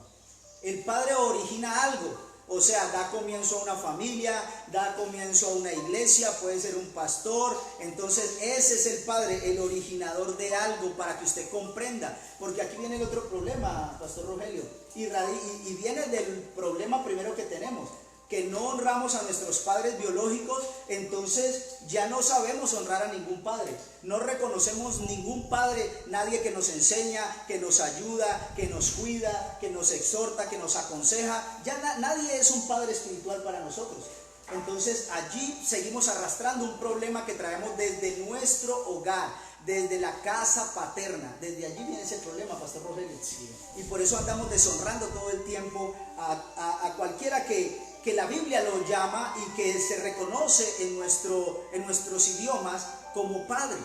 El padre origina algo, o sea, da comienzo a una familia, da comienzo a una iglesia, puede ser un pastor. Entonces ese es el padre, el originador de algo, para que usted comprenda. Porque aquí viene el otro problema, Pastor Rogelio, y viene del problema primero que tenemos, que no honramos a nuestros padres biológicos. Entonces ya no sabemos honrar a ningún padre, no reconocemos ningún padre, nadie que nos enseña, que nos ayuda, que nos cuida, que nos exhorta, que nos aconseja. Ya nadie es un padre espiritual para nosotros. Entonces allí seguimos arrastrando un problema que traemos desde nuestro hogar, desde la casa paterna. Desde allí viene ese problema, Pastor Rogelio. Sí. Y por eso andamos deshonrando todo el tiempo a cualquiera que la Biblia lo llama y que se reconoce en nuestros idiomas como padre.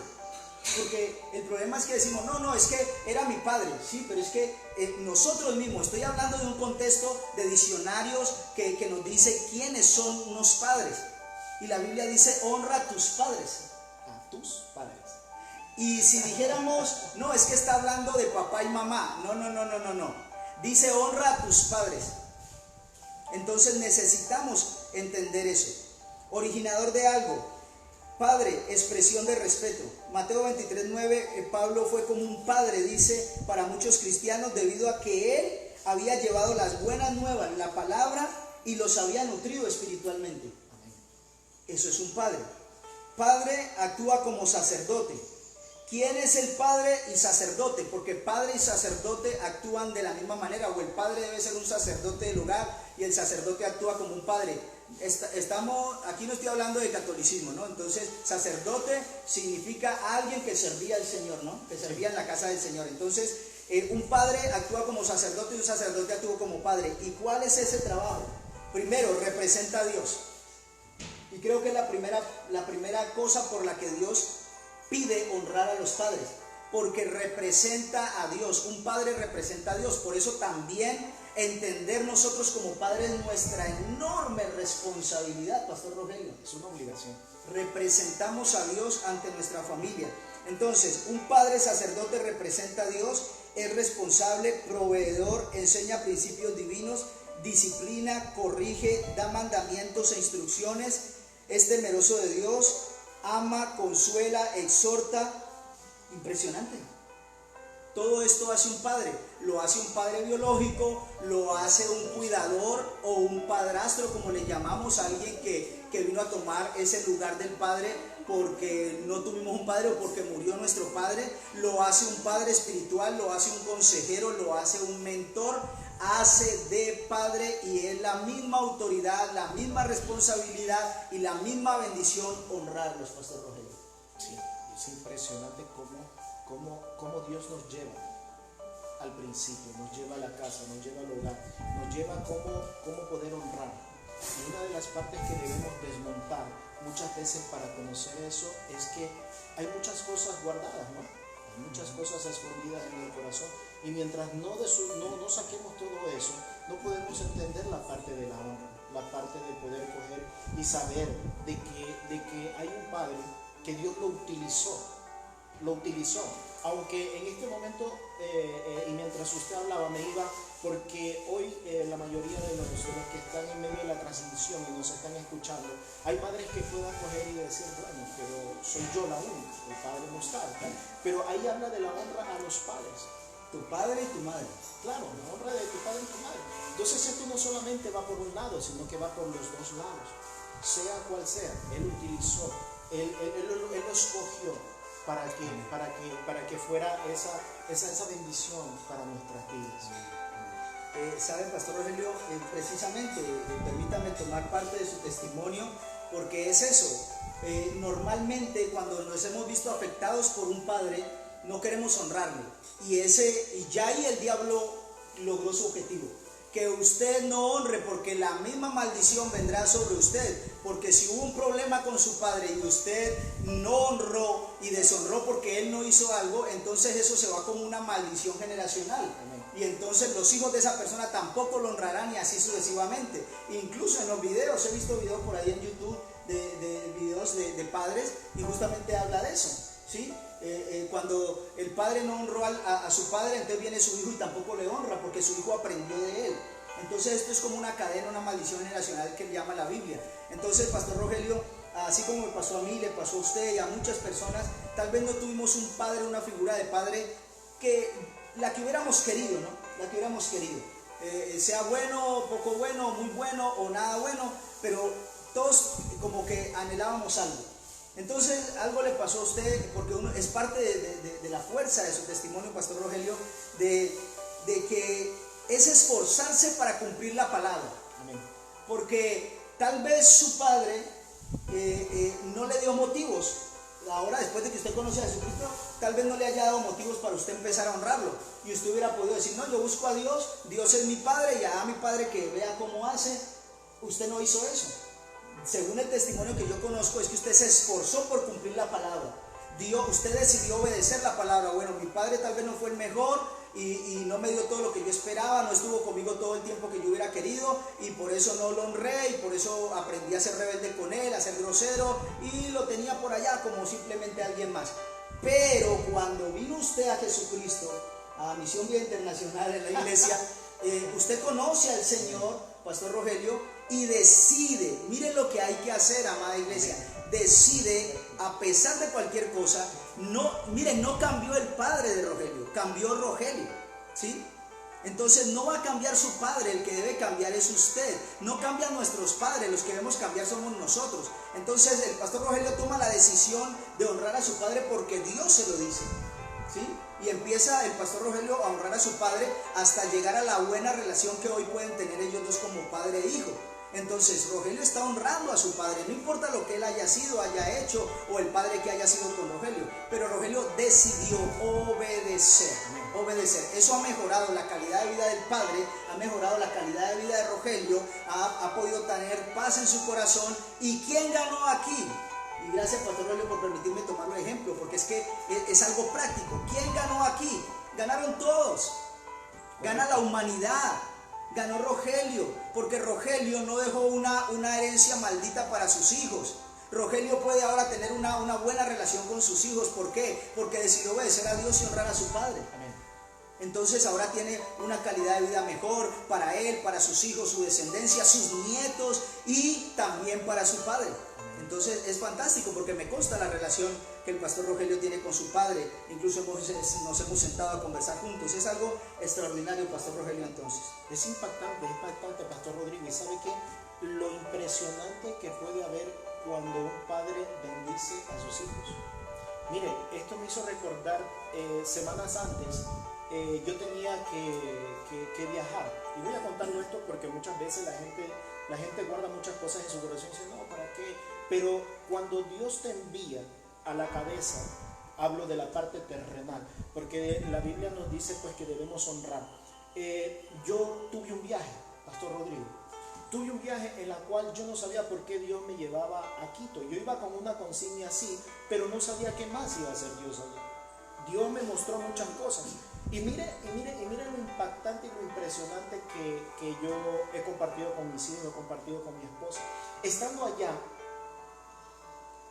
Porque el problema es que decimos, no, es que era mi padre. Sí, pero es que nosotros mismos, estoy hablando de un contexto de diccionarios que nos dice quiénes son unos padres. Y la Biblia dice, honra a tus padres. A tus padres. Y si dijéramos, no, es que está hablando de papá y mamá. No. Dice, honra a tus padres. Entonces necesitamos entender eso. Originador de algo. Padre, expresión de respeto. Mateo 23:9, Pablo fue como un padre, dice, para muchos cristianos, debido a que él había llevado las buenas nuevas, la palabra, y los había nutrido espiritualmente. Eso es un padre. Padre actúa como sacerdote. ¿Quién es el padre y sacerdote? Porque padre y sacerdote actúan de la misma manera, o el padre debe ser un sacerdote del hogar y el sacerdote actúa como un padre. Aquí no estoy hablando de catolicismo, ¿no? Entonces, sacerdote significa alguien que servía al Señor, ¿no? Que servía en la casa del Señor. Entonces, un padre actúa como sacerdote y un sacerdote actúa como padre. ¿Y cuál es ese trabajo? Primero, representa a Dios. Y creo que es la primera cosa por la que Dios pide honrar a los padres, porque representa a Dios. Un padre representa a Dios. Por eso también entender nosotros como padres nuestra enorme responsabilidad, Pastor Rogelio. Es una obligación. Representamos a Dios ante nuestra familia. Entonces, un padre sacerdote representa a Dios, es responsable, proveedor, enseña principios divinos, disciplina, corrige, da mandamientos e instrucciones, es temeroso de Dios, ama, consuela, exhorta. Impresionante. Todo esto hace un padre. Lo hace un padre biológico, lo hace un cuidador o un padrastro, como le llamamos, a alguien que vino a tomar ese lugar del padre porque no tuvimos un padre o porque murió nuestro padre. Lo hace un padre espiritual, lo hace un consejero, lo hace un mentor. Hace de padre y es la misma autoridad, la misma responsabilidad y la misma bendición honrarlos, Pastor Rogelio. Sí, es impresionante cómo Dios nos lleva al principio, nos lleva a la casa, nos lleva al hogar, nos lleva a cómo poder honrar. Y una de las partes que debemos desmontar muchas veces para conocer eso es que hay muchas cosas guardadas, ¿no? Hay muchas cosas escondidas en el corazón. Y mientras no saquemos todo eso, no podemos entender la parte de la honra, la parte de poder coger y saber de que hay un padre que Dios lo utilizó. Aunque en este momento, y mientras usted hablaba, me iba, porque hoy la mayoría de los que están en medio de la transmisión y nos están escuchando, hay padres que puedan coger y decir, bueno, pero soy yo la única, el padre no está, ¿verdad? Pero ahí habla de la honra a los padres. Tu padre y tu madre. Claro, la honra de tu padre y tu madre. Entonces esto no solamente va por un lado, sino que va por los dos lados. Sea cual sea, Él utilizó, Él lo escogió para que fuera esa bendición para nuestras vidas. Sabe, Pastor Rogelio, precisamente, permítame tomar parte de su testimonio, porque es eso. Normalmente cuando nos hemos visto afectados por un padre, no queremos honrarle. Y ya ahí el diablo logró su objetivo. Que usted no honre, porque la misma maldición vendrá sobre usted. Porque si hubo un problema con su padre y usted no honró y deshonró porque él no hizo algo, entonces eso se va como una maldición generacional. Amén. Y entonces los hijos de esa persona tampoco lo honrarán, y así sucesivamente. Incluso en los videos, he visto videos por ahí en YouTube de videos de padres, y justamente habla de eso, ¿sí? Cuando el padre no honró a su padre, entonces viene su hijo y tampoco le honra, porque su hijo aprendió de él. Entonces esto es como una cadena, una maldición generacional que llama la Biblia. Entonces, Pastor Rogelio, así como me pasó a mí, le pasó a usted y a muchas personas, tal vez no tuvimos un padre, una figura de padre la que hubiéramos querido, ¿no? La que hubiéramos querido. Sea bueno, poco bueno, muy bueno o nada bueno, pero todos como que anhelábamos algo. Entonces algo le pasó a usted, porque uno es parte de la fuerza de su testimonio, Pastor Rogelio, de que es esforzarse para cumplir la palabra. Amén. Porque tal vez su padre no le dio motivos. Ahora, después de que usted conoce a Jesucristo, tal vez no le haya dado motivos para usted empezar a honrarlo. Y usted hubiera podido decir, no, yo busco a Dios, Dios es mi padre, y a mi padre que vea cómo hace. Usted no hizo eso. Según el testimonio que yo conozco, es que usted se esforzó por cumplir la palabra. Usted decidió obedecer la palabra. Bueno, mi padre tal vez no fue el mejor y no me dio todo lo que yo esperaba, no estuvo conmigo todo el tiempo que yo hubiera querido, y por eso no lo honré, y por eso aprendí a ser rebelde con él, a ser grosero, y lo tenía por allá como simplemente alguien más. Pero cuando vino usted a Jesucristo, a Misión Vida Internacional en la iglesia, usted conoce al Señor, Pastor Rogelio, y decide, miren lo que hay que hacer, amada iglesia, decide, a pesar de cualquier cosa, no cambió el padre de Rogelio, cambió Rogelio, ¿sí? Entonces no va a cambiar su padre, el que debe cambiar es usted. No cambian nuestros padres, los que debemos cambiar somos nosotros. Entonces el Pastor Rogelio toma la decisión de honrar a su padre porque Dios se lo dice, ¿sí? Y empieza el Pastor Rogelio a honrar a su padre hasta llegar a la buena relación que hoy pueden tener ellos dos como padre e hijo. Entonces Rogelio está honrando a su padre, no importa lo que él haya sido, haya hecho, o el padre que haya sido con Rogelio, pero Rogelio decidió obedecer. Eso ha mejorado la calidad de vida del padre, ha mejorado la calidad de vida de Rogelio, ha podido tener paz en su corazón. ¿Y quién ganó aquí? Y gracias, Pastor Rogelio, por permitirme tomarlo de ejemplo, porque es que es algo práctico. ¿Quién ganó aquí? Ganaron todos. Gana la humanidad. Ganó Rogelio, porque Rogelio no dejó una herencia maldita para sus hijos. Rogelio puede ahora tener una buena relación con sus hijos. ¿Por qué? Porque decidió obedecer a Dios y honrar a su padre. Amén. Entonces ahora tiene una calidad de vida mejor para él, para sus hijos, su descendencia, sus nietos, y también para su padre. Entonces es fantástico, porque me consta la relación que el Pastor Rogelio tiene con su padre. Incluso nos hemos sentado a conversar juntos. Es algo extraordinario, Pastor Rogelio. Entonces Es impactante, Pastor Rodrigo. ¿Y sabe qué? Lo impresionante que puede haber cuando un padre bendice a sus hijos. Mire, esto me hizo recordar semanas antes, yo tenía que viajar. Y voy a contarlo esto porque muchas veces la gente guarda muchas cosas en su corazón y dice, no, ¿para qué? Pero cuando Dios te envía a la cabeza, hablo de la parte terrenal, porque la Biblia nos dice pues que debemos honrar. Yo tuve un viaje, Pastor Rodrigo, tuve un viaje en la cual yo no sabía por qué Dios me llevaba a Quito. Yo iba con una consigna así, pero no sabía qué más iba a hacer Dios allá. Dios me mostró muchas cosas. Y mire lo impactante y lo impresionante que yo he compartido con mis hijos, he compartido con mi esposa. Estando allá,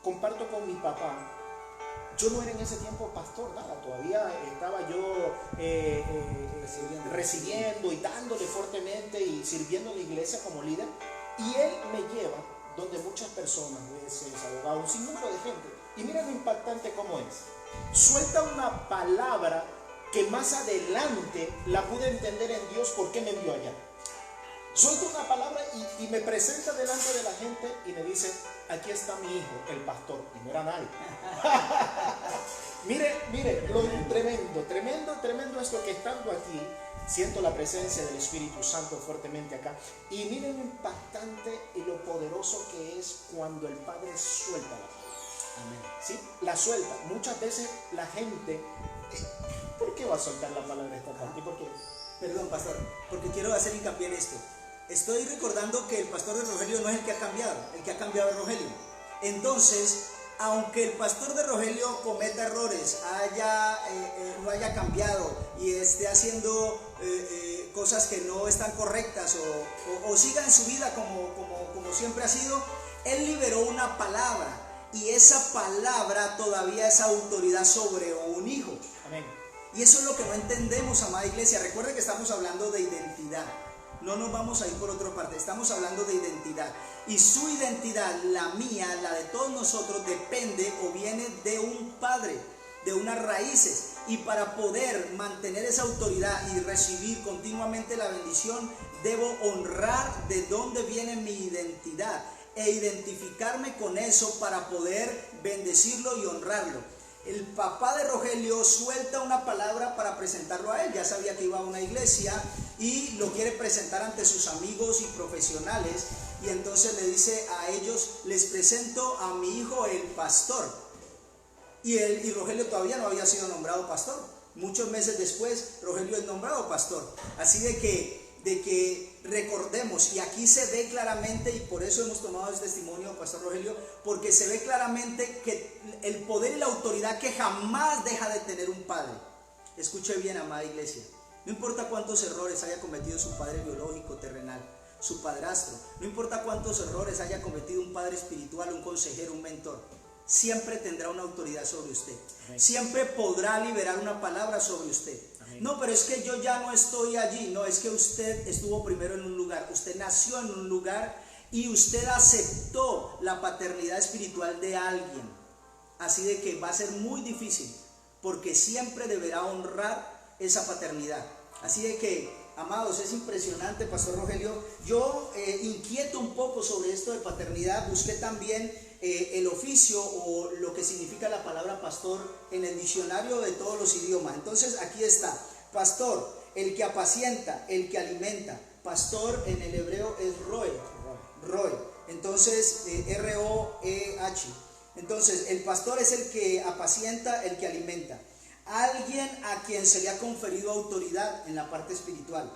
comparto con mi papá. Yo no era en ese tiempo pastor, nada, todavía estaba yo recibiendo y dándole fuertemente y sirviendo en la iglesia como líder. Y él me lleva donde muchas personas, jueces, abogados, un sinnúmero de gente. Y mira lo impactante cómo es. Suelta una palabra que más adelante la pude entender en Dios por qué me envió allá. Suelta una palabra y me presenta delante de la gente y me dice, aquí está mi hijo, el pastor. Y no era nadie. Mire, lo tremendo esto, que estando aquí, Siento la presencia del Espíritu Santo fuertemente acá. Y miren lo impactante y lo poderoso que es cuando el Padre suelta la palabra. Amén. ¿Sí? La suelta. Muchas veces la gente, ¿por qué va a soltar la palabra esta parte? ¿Por qué? Perdón, pastor, porque quiero hacer hincapié en esto. Estoy recordando que el pastor de Rogelio no es el que ha cambiado es Rogelio. Entonces, aunque el pastor de Rogelio cometa errores, no haya cambiado y esté haciendo cosas que no están correctas o siga en su vida como siempre ha sido, él liberó una palabra y esa palabra todavía es autoridad sobre un hijo. Amén. Y eso es lo que no entendemos, amada iglesia. Recuerde que estamos hablando de identidad. No nos vamos a ir por otra parte. Estamos hablando de identidad. Y su identidad, la mía, la de todos nosotros, depende o viene de un padre, de unas raíces. Y para poder mantener esa autoridad y recibir continuamente la bendición, debo honrar de dónde viene mi identidad e identificarme con eso para poder bendecirlo y honrarlo. El papá de Rogelio suelta una palabra para presentarlo a él. Ya sabía que iba a una iglesia y lo quiere presentar ante sus amigos y profesionales. Y entonces le dice a ellos: les presento a mi hijo el pastor. Y Rogelio todavía no había sido nombrado pastor. Muchos meses después Rogelio es nombrado pastor. Así de que recordemos, y aquí se ve claramente, y por eso hemos tomado este testimonio, pastor Rogelio, porque se ve claramente que el poder y la autoridad que jamás deja de tener un padre. Escuche bien, amada iglesia, no importa cuántos errores haya cometido su padre biológico terrenal, su padrastro, no importa cuántos errores haya cometido un padre espiritual, un consejero, un mentor, siempre tendrá una autoridad sobre usted. Amén. Siempre podrá liberar una palabra sobre usted. Amén. No, pero es que yo ya no estoy allí. No, es que usted estuvo primero en un lugar, usted nació en un lugar y usted aceptó la paternidad espiritual de alguien. Así de que va a ser muy difícil, porque siempre deberá honrar esa paternidad. Así de que, amados, es impresionante, pastor Rogelio. Yo inquieto un poco sobre esto de paternidad. Busqué también el oficio o lo que significa la palabra pastor en el diccionario de todos los idiomas. Entonces aquí está: pastor, el que apacienta, el que alimenta. Pastor en el hebreo es roe. Entonces R-O-E-H. Entonces el pastor es el que apacienta, el que alimenta. Alguien a quien se le ha conferido autoridad en la parte espiritual.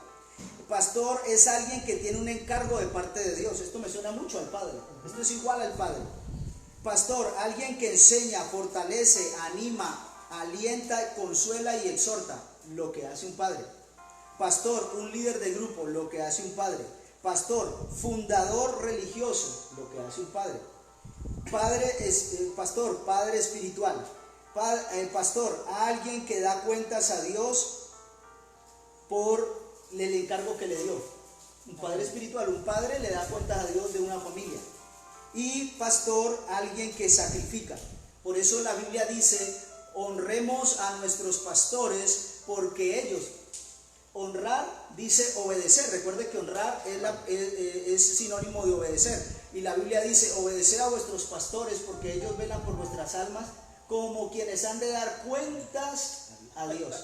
Pastor es alguien que tiene un encargo de parte de Dios. Esto me suena mucho al Padre. Esto es igual al Padre. Pastor, alguien que enseña, fortalece, anima, alienta, consuela y exhorta. Lo que hace un padre. Pastor, un líder de grupo. Lo que hace un padre. Pastor, fundador religioso. Lo que hace un padre. Pastor, padre espiritual. Pastor, alguien que da cuentas a Dios por el encargo que le dio. Un padre espiritual, un padre le da cuentas a Dios de una familia. Y pastor, alguien que sacrifica. Por eso la Biblia dice: honremos a nuestros pastores, porque ellos, honrar dice obedecer. Recuerde que honrar es sinónimo de obedecer. Y la Biblia dice: obedeced a vuestros pastores, porque ellos velan por vuestras almas, como quienes han de dar cuentas a Dios.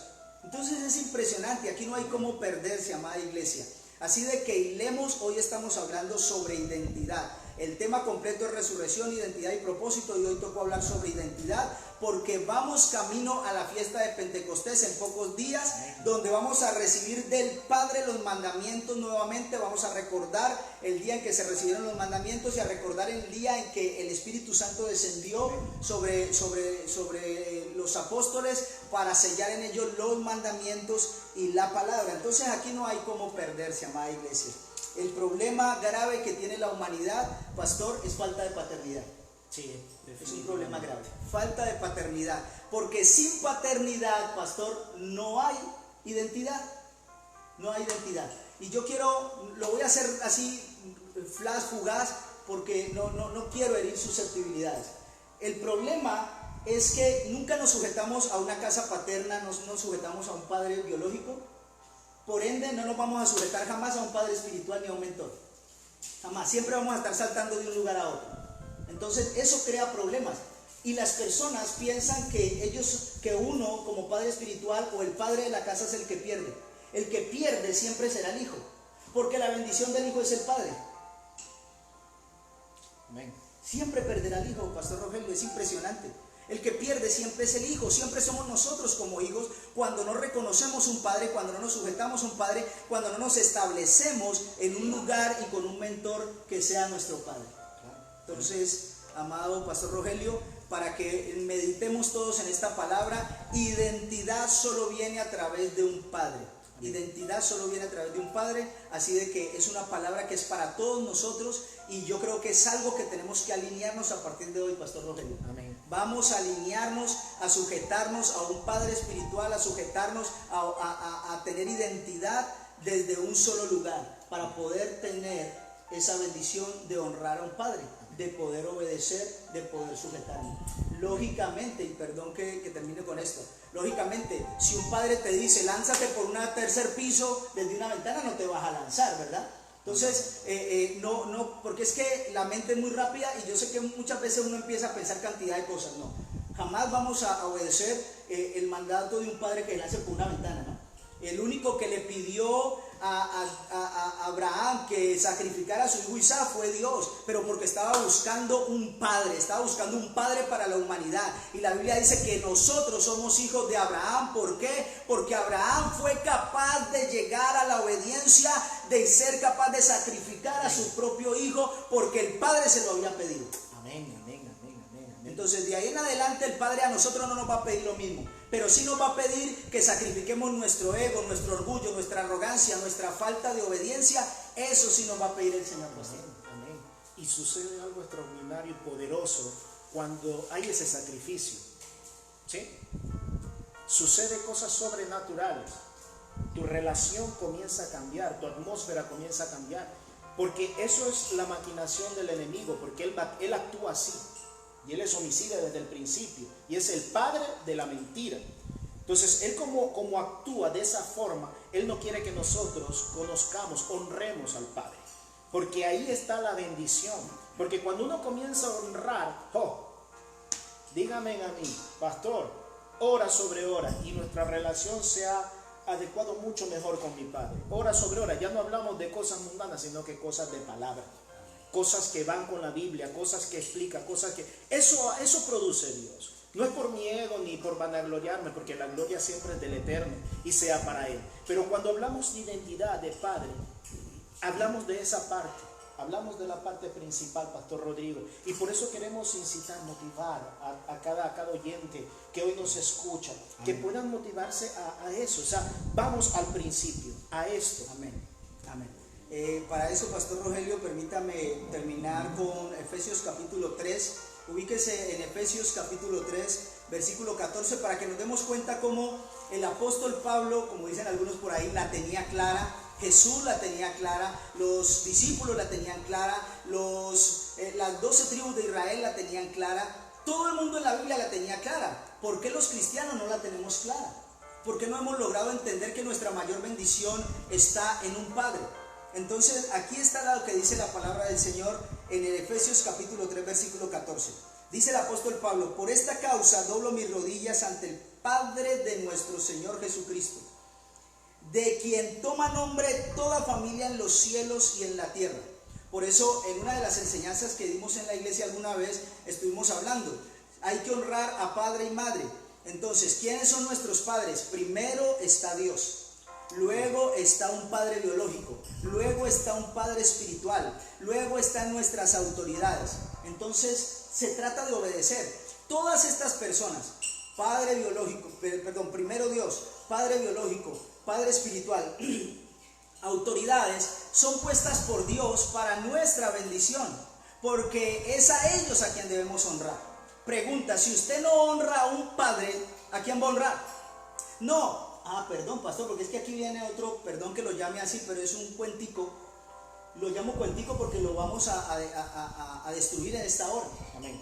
Entonces es impresionante. Aquí no hay cómo perderse, amada iglesia. Así de que hilemos, hoy estamos hablando sobre identidad. El tema completo es resurrección, identidad y propósito, y hoy tocó hablar sobre identidad porque vamos camino a la fiesta de Pentecostés en pocos días, donde vamos a recibir del Padre los mandamientos nuevamente. Vamos a recordar el día en que se recibieron los mandamientos y a recordar el día en que el Espíritu Santo descendió sobre los apóstoles para sellar en ellos los mandamientos y la palabra. Entonces aquí no hay cómo perderse, amada iglesia. El problema grave que tiene la humanidad, pastor, es falta de paternidad. Sí, es un problema grave. Falta de paternidad. Porque sin paternidad, pastor, no hay identidad. No hay identidad. Y yo lo voy a hacer así, fugaz, porque no quiero herir susceptibilidades. El problema es que nunca nos sujetamos a una casa paterna, no nos sujetamos a un padre biológico. Por ende, no nos vamos a sujetar jamás a un padre espiritual ni a un mentor. Jamás. Siempre vamos a estar saltando de un lugar a otro. Entonces, eso crea problemas. Y las personas piensan que uno, como padre espiritual o el padre de la casa, es el que pierde. El que pierde siempre será el hijo, porque la bendición del hijo es el padre. Amén. Siempre perderá el hijo, Pastor Rogelio, es impresionante. El que pierde siempre es el hijo, siempre somos nosotros como hijos cuando no reconocemos un padre, cuando no nos sujetamos a un padre, cuando no nos establecemos en un lugar y con un mentor que sea nuestro padre. Entonces, amado Pastor Rogelio, para que meditemos todos en esta palabra, identidad solo viene a través de un padre. Identidad solo viene a través de un padre, así de que es una palabra que es para todos nosotros y yo creo que es algo que tenemos que alinearnos a partir de hoy, Pastor Rogelio. Amén. Vamos a alinearnos, a sujetarnos a un padre espiritual, a sujetarnos a tener identidad desde un solo lugar para poder tener esa bendición de honrar a un padre, de poder obedecer, de poder sujetarme. Lógicamente, y perdón que termine con esto, lógicamente, si un padre te dice, lánzate por un tercer piso desde una ventana, no te vas a lanzar, ¿verdad? Entonces, no, porque es que la mente es muy rápida y yo sé que muchas veces uno empieza a pensar cantidad de cosas, no. Jamás vamos a obedecer el mandato de un padre que lance por una ventana, ¿no? El único que le pidió a Abraham que sacrificara a su hijo Isaac fue Dios, pero porque estaba buscando un padre para la humanidad. Y la Biblia dice que nosotros somos hijos de Abraham. ¿Por qué? Porque Abraham fue capaz de llegar a la obediencia, de ser capaz de sacrificar a su propio hijo, porque el Padre se lo había pedido. Amén, amén, amén, amén, amén. Entonces, de ahí en adelante el Padre a nosotros no nos va a pedir lo mismo, pero sí nos va a pedir que sacrifiquemos nuestro ego, nuestro orgullo, nuestra arrogancia, nuestra falta de obediencia. Eso sí nos va a pedir el Señor. Amén, amén. Y sucede algo extraordinario y poderoso cuando hay ese sacrificio, ¿sí? Sucede cosas sobrenaturales. Tu relación comienza a cambiar, tu atmósfera comienza a cambiar, porque eso es la maquinación del enemigo, porque él actúa así. Y él es homicida desde el principio. Y es el padre de la mentira. Entonces, él como actúa de esa forma, él no quiere que nosotros conozcamos, honremos al Padre. Porque ahí está la bendición. Porque cuando uno comienza a honrar, dígame a mí, pastor, hora sobre hora, y nuestra relación se ha adecuado mucho mejor con mi Padre. Hora sobre hora, ya no hablamos de cosas mundanas, sino que cosas de palabra. Cosas que van con la Biblia, cosas que explica, cosas que... Eso produce Dios. No es por mi ego ni por vanagloriarme, porque la gloria siempre es del Eterno y sea para Él. Pero cuando hablamos de identidad de Padre, hablamos de esa parte, hablamos de la parte principal, Pastor Rodrigo. Y por eso queremos incitar, motivar a cada oyente que hoy nos escucha, que puedan motivarse a eso. O sea, vamos al principio, a esto. Amén, amén. Para eso, Pastor Rogelio, permítame terminar con Efesios capítulo 3. Ubíquese en Efesios capítulo 3, versículo 14, para que nos demos cuenta cómo el apóstol Pablo, como dicen algunos por ahí, la tenía clara. Jesús la tenía clara, los discípulos la tenían clara, las 12 tribus de Israel la tenían clara, todo el mundo en la Biblia la tenía clara. ¿Por qué los cristianos no la tenemos clara? ¿Por qué no hemos logrado entender que nuestra mayor bendición está en un Padre? Entonces, aquí está lo que dice la palabra del Señor en el Efesios capítulo 3, versículo 14. Dice el apóstol Pablo: por esta causa doblo mis rodillas ante el Padre de nuestro Señor Jesucristo, de quien toma nombre toda familia en los cielos y en la tierra. Por eso, en una de las enseñanzas que dimos en la iglesia alguna vez, estuvimos hablando, hay que honrar a padre y madre. Entonces, ¿quiénes son nuestros padres? Primero está Dios. Luego está un padre biológico, luego está un padre espiritual, luego están nuestras autoridades. Entonces se trata de obedecer. Todas estas personas, padre biológico, primero Dios, padre biológico, padre espiritual, autoridades, son puestas por Dios para nuestra bendición, porque es a ellos a quien debemos honrar. Pregunta: si usted no honra a un padre, ¿a quién va a honrar? No. Perdón, pastor, porque es que aquí viene otro, perdón que lo llame así, pero es un cuentico. Lo llamo cuentico porque lo vamos a destruir en esta hora. Amén.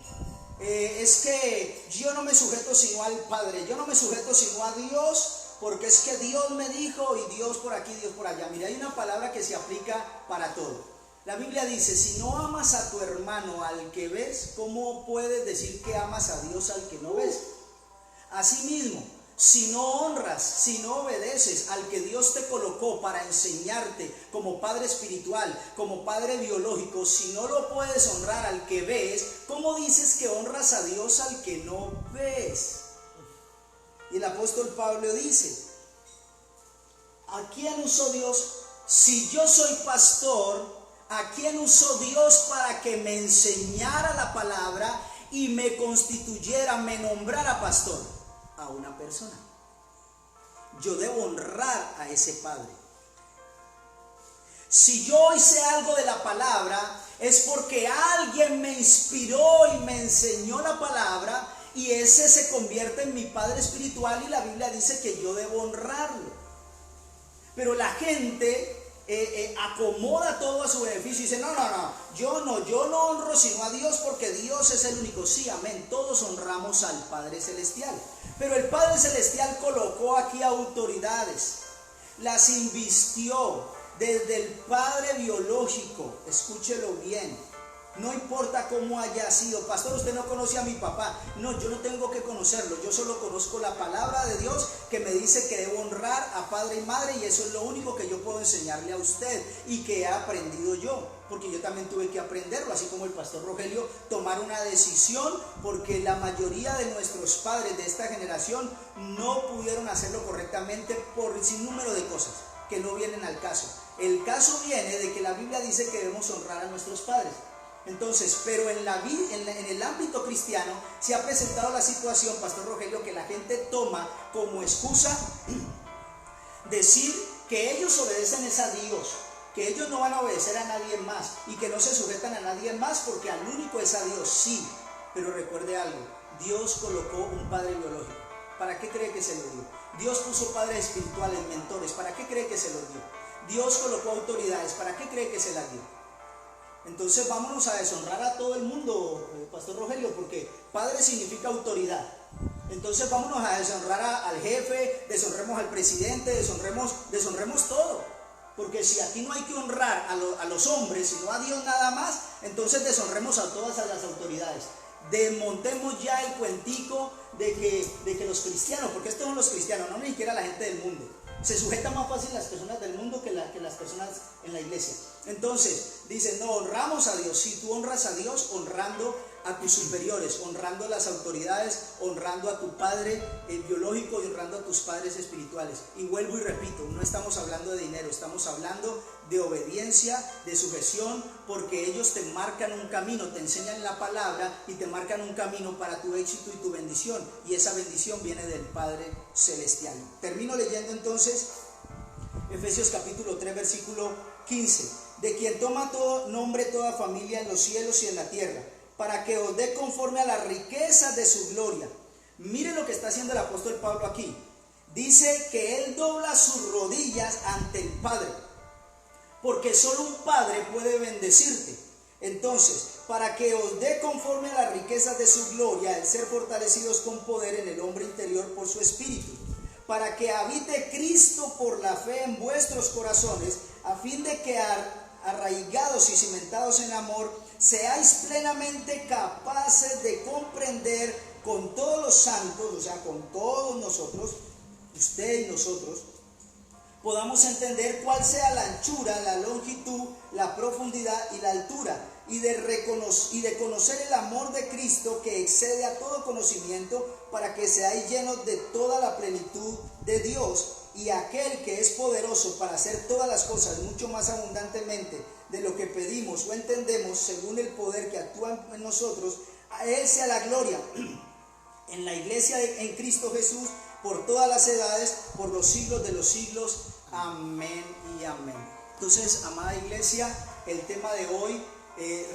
Es que yo no me sujeto sino al Padre, yo no me sujeto sino a Dios, porque es que Dios me dijo, y Dios por aquí, Dios por allá. Mira, hay una palabra que se aplica para todo. La Biblia dice: si no amas a tu hermano al que ves, ¿cómo puedes decir que amas a Dios al que no ves? Asimismo, si no honras, si no obedeces al que Dios te colocó para enseñarte como padre espiritual, como padre biológico, si no lo puedes honrar al que ves, ¿cómo dices que honras a Dios al que no ves? Y el apóstol Pablo dice, ¿a quién usó Dios? Si yo soy pastor, ¿a quién usó Dios para que me enseñara la palabra y me constituyera, me nombrara pastor? A una persona. Yo debo honrar a ese padre. Si yo hoy sé algo de la palabra, es porque alguien me inspiró y me enseñó la palabra, y ese se convierte en mi padre espiritual, y la Biblia dice que yo debo honrarlo. Pero la gente acomoda todo a su beneficio y dice, no, yo no honro sino a Dios porque Dios es el único. Sí, amén, todos honramos al Padre Celestial, pero el Padre Celestial colocó aquí autoridades, las invistió desde el Padre biológico, escúchelo bien. No importa cómo haya sido, pastor, usted no conoce a mi papá. No, yo no tengo que conocerlo, yo solo conozco la palabra de Dios que me dice que debo honrar a padre y madre, y eso es lo único que yo puedo enseñarle a usted y que he aprendido yo, porque yo también tuve que aprenderlo, así como el pastor Rogelio, tomar una decisión, porque la mayoría de nuestros padres de esta generación no pudieron hacerlo correctamente por un sinnúmero de cosas que no vienen al caso. El caso viene de que la Biblia dice que debemos honrar a nuestros padres. Entonces, pero en el ámbito cristiano se ha presentado la situación, pastor Rogelio, que la gente toma como excusa decir que ellos obedecen es a Dios, que ellos no van a obedecer a nadie más y que no se sujetan a nadie más porque al único es a Dios. Sí, pero recuerde algo, Dios colocó un padre biológico. ¿Para qué cree que se lo dio? Dios puso padres espirituales, mentores. ¿Para qué cree que se lo dio? Dios colocó autoridades. ¿Para qué cree que se las dio? Entonces vámonos a deshonrar a todo el mundo, pastor Rogelio, porque padre significa autoridad. Entonces vámonos a deshonrar al jefe, deshonremos al presidente, deshonremos todo. Porque si aquí no hay que honrar a los hombres, sino a Dios nada más, entonces deshonremos a todas las autoridades. Desmontemos ya el cuentico de que los cristianos, porque estos son los cristianos, no ni siquiera la gente del mundo. Se sujetan más fácil las personas del mundo que las personas en la iglesia. Entonces, dicen, no, honramos a Dios. Si tú honras a Dios, honrando a tus superiores, honrando a las autoridades, honrando a tu padre biológico y honrando a tus padres espirituales. Y vuelvo y repito, no estamos hablando de dinero, estamos hablando de obediencia, de sujeción, porque ellos te marcan un camino, te enseñan la palabra y te marcan un camino para tu éxito y tu bendición. Y esa bendición viene del Padre Celestial. Termino leyendo entonces Efesios capítulo 3, versículo 15. De quien toma todo nombre, toda familia en los cielos y en la tierra, para que os dé conforme a las riquezas de su gloria. Miren lo que está haciendo el apóstol Pablo aquí. Dice que él dobla sus rodillas ante el Padre, porque solo un Padre puede bendecirte. Entonces, para que os dé conforme a las riquezas de su gloria, el ser fortalecidos con poder en el hombre interior por su espíritu, para que habite Cristo por la fe en vuestros corazones, a fin de que arraigados y cimentados en amor, seáis plenamente capaces de comprender con todos los santos, o sea, con todos nosotros, usted y nosotros, podamos entender cuál sea la anchura, la longitud, la profundidad y la altura, y de conocer el amor de Cristo que excede a todo conocimiento, para que seáis llenos de toda la plenitud de Dios. Y aquel que es poderoso para hacer todas las cosas mucho más abundantemente de lo que pedimos o entendemos, según el poder que actúa en nosotros, a él sea la gloria en la iglesia en Cristo Jesús por todas las edades, por los siglos de los siglos. Amén y amén. Entonces, amada iglesia, el tema de hoy,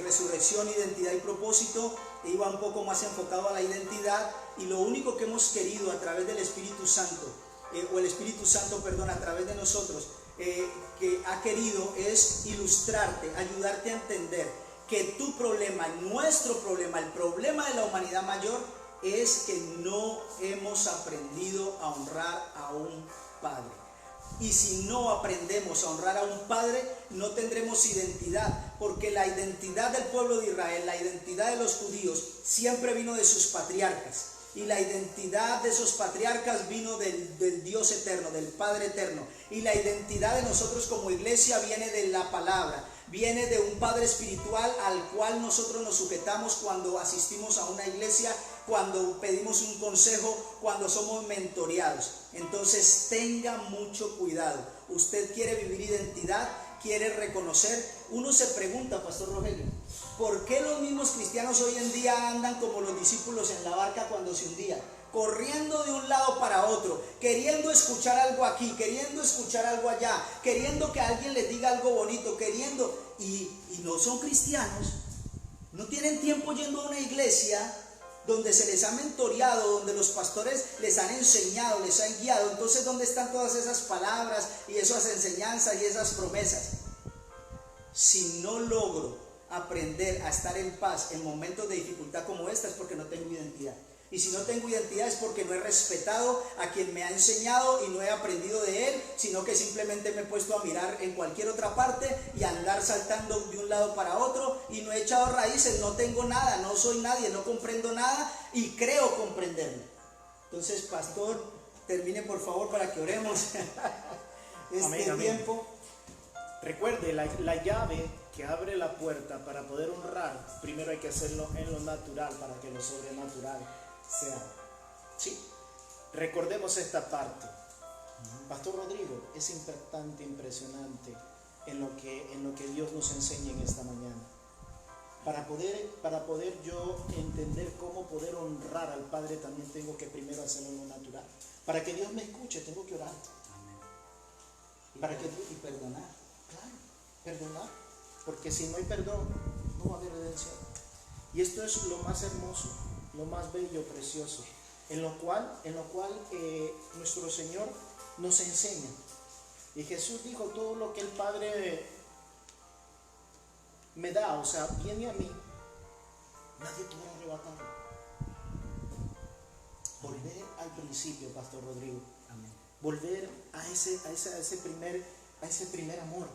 resurrección, identidad y propósito, iba un poco más enfocado a la identidad, y lo único que hemos querido a través del Espíritu Santo, a través de nosotros, que ha querido es ilustrarte, ayudarte a entender que tu problema, nuestro problema, el problema de la humanidad mayor es que no hemos aprendido a honrar a un Padre. Y si no aprendemos a honrar a un Padre, no tendremos identidad, porque la identidad del pueblo de Israel, la identidad de los judíos, siempre vino de sus patriarcas. Y la identidad de esos patriarcas vino del Dios eterno, del Padre eterno. Y la identidad de nosotros como iglesia viene de la palabra. Viene de un Padre espiritual al cual nosotros nos sujetamos cuando asistimos a una iglesia, cuando pedimos un consejo, cuando somos mentoreados. Entonces tenga mucho cuidado. Usted quiere vivir identidad, quiere reconocer. Uno se pregunta, Pastor Rogelio, ¿por qué los mismos cristianos hoy en día andan como los discípulos en la barca cuando se hundía? Corriendo de un lado para otro, queriendo escuchar algo aquí, queriendo escuchar algo allá, queriendo que alguien les diga algo bonito, queriendo, y no son cristianos, no tienen tiempo yendo a una iglesia donde se les ha mentoreado, donde los pastores les han enseñado, les han guiado. Entonces, ¿dónde están todas esas palabras y esas enseñanzas y esas promesas? Si no logro aprender a estar en paz en momentos de dificultad como esta, es porque no tengo identidad. Y si no tengo identidad es porque no he respetado a quien me ha enseñado y no he aprendido de él, sino que simplemente me he puesto a mirar en cualquier otra parte y a andar saltando de un lado para otro y no he echado raíces, no tengo nada, no soy nadie, no comprendo nada y creo comprenderlo. Entonces, pastor, termine por favor para que oremos Amén. tiempo. Recuerde, la llave que abre la puerta para poder honrar, primero hay que hacerlo en lo natural para que lo sobrenatural sea. Sí, recordemos esta parte. Pastor Rodrigo, es impactante, impresionante en lo que Dios nos enseña en esta mañana. Para poder yo entender cómo poder honrar al Padre, también tengo que primero hacerlo en lo natural. Para que Dios me escuche, tengo que orar. Y perdonar. Claro, perdonar, porque si no hay perdón, no va a haber redención. Y esto es lo más hermoso, lo más bello, precioso, en lo cual nuestro Señor nos enseña. Y Jesús dijo, todo lo que el Padre me da, o sea, viene a mí, nadie podrá arrebatarlo. Volver al principio, Pastor Rodrigo. Amén. Volver a ese primer amor,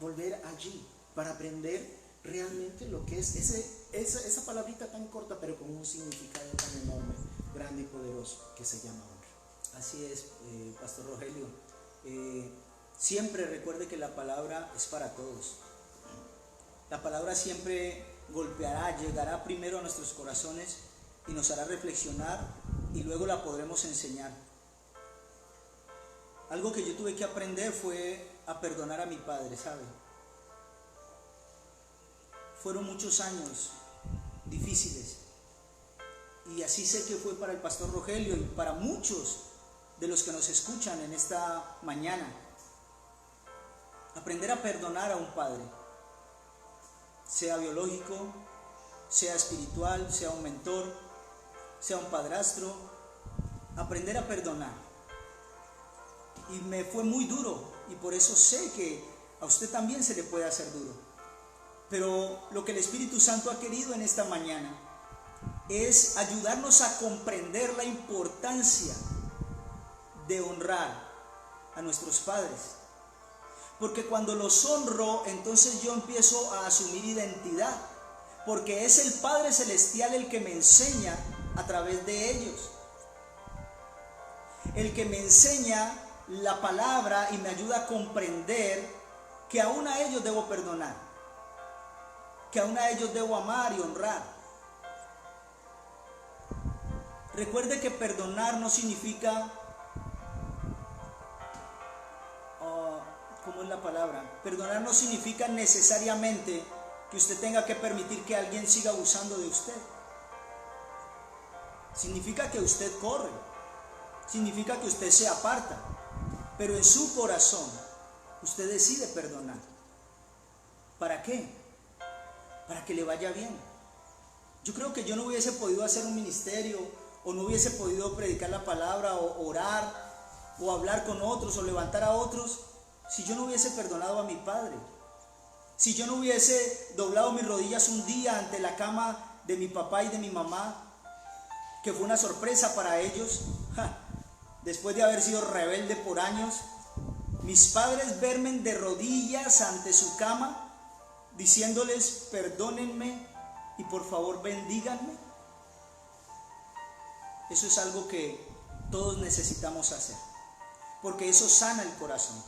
volver allí para aprender realmente lo que es esa palabrita tan corta pero con un significado tan enorme, grande y poderoso que se llama honra. Así es, Pastor Rogelio. Siempre recuerde que la palabra es para todos. La palabra siempre golpeará, llegará primero a nuestros corazones y nos hará reflexionar y luego la podremos enseñar. Algo que yo tuve que aprender fue a perdonar a mi padre, ¿sabe? Fueron muchos años difíciles y así sé que fue para el Pastor Rogelio y para muchos de los que nos escuchan en esta mañana. Aprender a perdonar a un padre, sea biológico, sea espiritual, sea un mentor, sea un padrastro, aprender a perdonar. Y me fue muy duro y por eso sé que a usted también se le puede hacer duro. Pero lo que el Espíritu Santo ha querido en esta mañana es ayudarnos a comprender la importancia de honrar a nuestros padres. Porque cuando los honro, entonces yo empiezo a asumir identidad. Porque es el Padre Celestial el que me enseña a través de ellos. El que me enseña la palabra y me ayuda a comprender que aún a ellos debo perdonar, que aún a ellos debo amar y honrar. Recuerde que perdonar no significa, ¿cómo es la palabra? Perdonar no significa necesariamente que usted tenga que permitir que alguien siga abusando de usted. Significa que usted corre, significa que usted se aparta, pero en su corazón usted decide perdonar. ¿Para qué? Para que le vaya bien. Yo creo que yo no hubiese podido hacer un ministerio, o no hubiese podido predicar la palabra, o orar, o hablar con otros, o levantar a otros, si yo no hubiese perdonado a mi padre. Si yo no hubiese doblado mis rodillas un día ante la cama de mi papá y de mi mamá, que fue una sorpresa para ellos, después de haber sido rebelde por años, mis padres verme de rodillas ante su cama, diciéndoles perdónenme y por favor bendíganme. Eso es algo que todos necesitamos hacer, porque eso sana el corazón.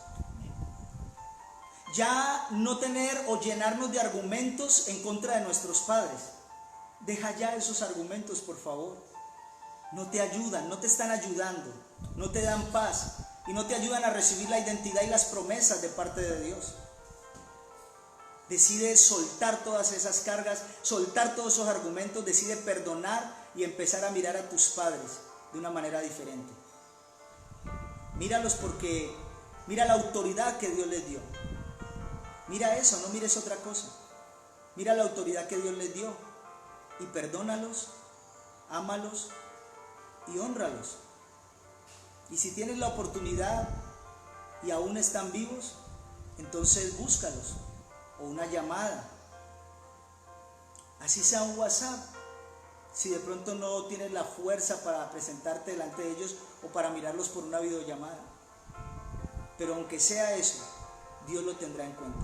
Ya no tener o llenarnos de argumentos en contra de nuestros padres. Deja ya esos argumentos, por favor. No te ayudan, no te están ayudando, no te dan paz y no te ayudan a recibir la identidad y las promesas de parte de Dios. Decide soltar todas esas cargas, soltar todos esos argumentos, decide perdonar y empezar a mirar a tus padres de una manera diferente. Míralos porque mira la autoridad que Dios les dio. Mira eso, no mires otra cosa. Mira la autoridad que Dios les dio y perdónalos, ámalos y hónralos. Y si tienes la oportunidad y aún están vivos, entonces búscalos, o una llamada, así sea un WhatsApp, si de pronto no tienes la fuerza para presentarte delante de ellos o para mirarlos por una videollamada. Pero aunque sea eso, Dios lo tendrá en cuenta.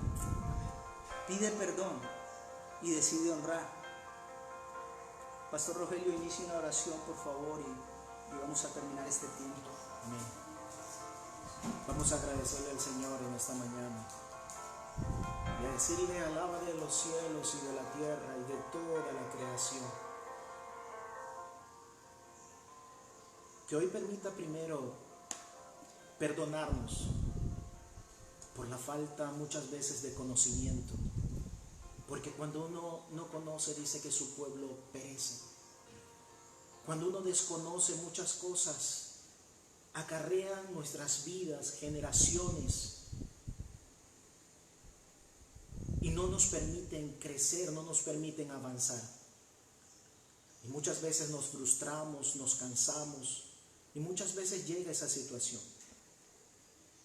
Pide perdón y decide honrar. Pastor Rogelio, inicie una oración, por favor, y vamos a terminar este tiempo. Amén. Vamos a agradecerle al Señor en esta mañana y a decirle: alaba de los cielos y de la tierra y de toda la creación. Que hoy permita primero perdonarnos por la falta muchas veces de conocimiento, porque cuando uno no conoce, dice que su pueblo perece. Cuando uno desconoce, muchas cosas acarrean nuestras vidas, generaciones, y no nos permiten crecer, no nos permiten avanzar. Y muchas veces nos frustramos, nos cansamos, y muchas veces llega esa situación.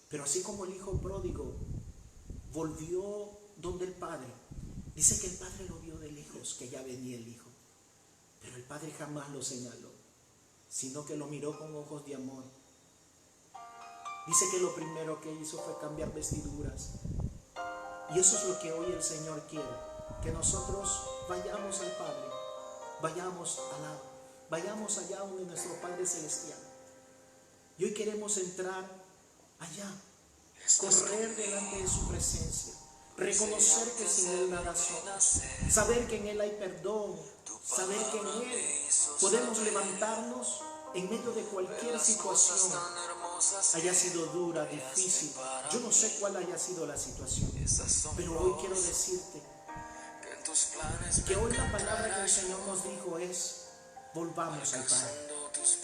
Pero así como el hijo pródigo volvió donde el padre, dice que el padre lo vio de lejos, que ya venía el hijo. Pero el padre jamás lo señaló, sino que lo miró con ojos de amor. Dice que lo primero que hizo fue cambiar vestiduras. Y eso es lo que hoy el Señor quiere, que nosotros vayamos al Padre, vayamos al lado, vayamos allá donde nuestro Padre Celestial. Y hoy queremos entrar allá, correr delante de su presencia, reconocer que sin Él nada somos, saber que en Él hay perdón, saber que en Él podemos levantarnos en medio de cualquier situación, haya sido dura, difícil. Yo no sé cuál haya sido la situación, pero hoy quiero decirte que hoy la palabra que el Señor nos dijo es: volvamos al Padre,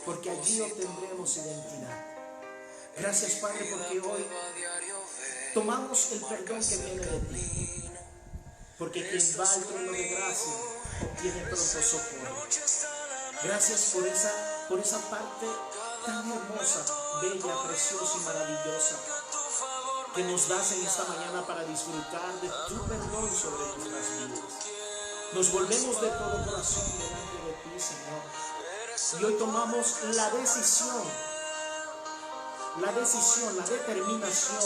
porque allí obtendremos identidad. Gracias, Padre, porque hoy tomamos el perdón que viene de ti, porque quien va al trono de gracia obtiene pronto socorro. Gracias por esa parte tan hermosa, bella, preciosa y maravillosa que nos das en esta mañana para disfrutar de tu perdón sobre nuestras vidas. Nos volvemos de todo corazón delante de ti, Señor, y hoy tomamos la decisión, la determinación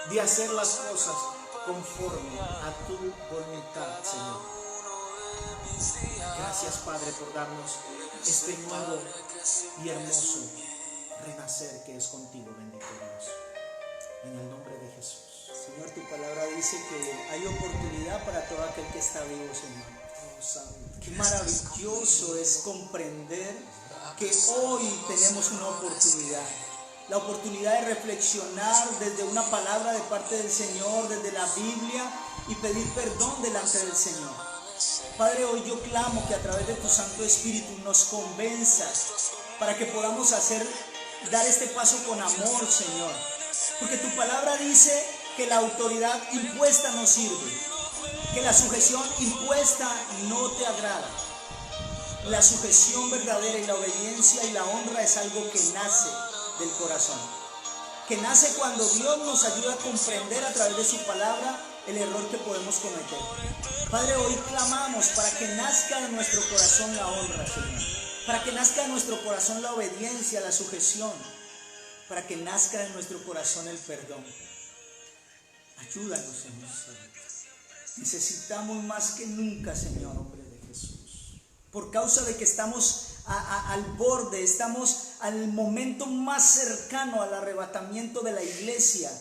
de hacer las cosas conforme a tu voluntad, Señor. Gracias, Padre, por darnos este nuevo y hermoso renacer que es contigo, bendito Dios. En el nombre de Jesús. Señor, tu palabra dice que hay oportunidad para todo aquel que está vivo, Señor. Oh, Santo. Qué maravilloso es comprender que hoy tenemos una oportunidad. La oportunidad de reflexionar desde una palabra de parte del Señor, desde la Biblia, y pedir perdón delante del Señor. Padre, hoy yo clamo que a través de tu Santo Espíritu nos convenzas para que podamos dar este paso con amor, Señor. Porque tu palabra dice que la autoridad impuesta no sirve, que la sujeción impuesta no te agrada. La sujeción verdadera y la obediencia y la honra es algo que nace del corazón, que nace cuando Dios nos ayuda a comprender a través de su palabra el error que podemos cometer. Padre, hoy clamamos para que nazca en nuestro corazón la honra, Señor, para que nazca en nuestro corazón la obediencia, la sujeción, para que nazca en nuestro corazón el perdón. Ayúdanos, Señor. Necesitamos más que nunca, Señor, En el nombre de Jesús. por causa de que estamos al borde, estamos al momento más cercano al arrebatamiento de la iglesia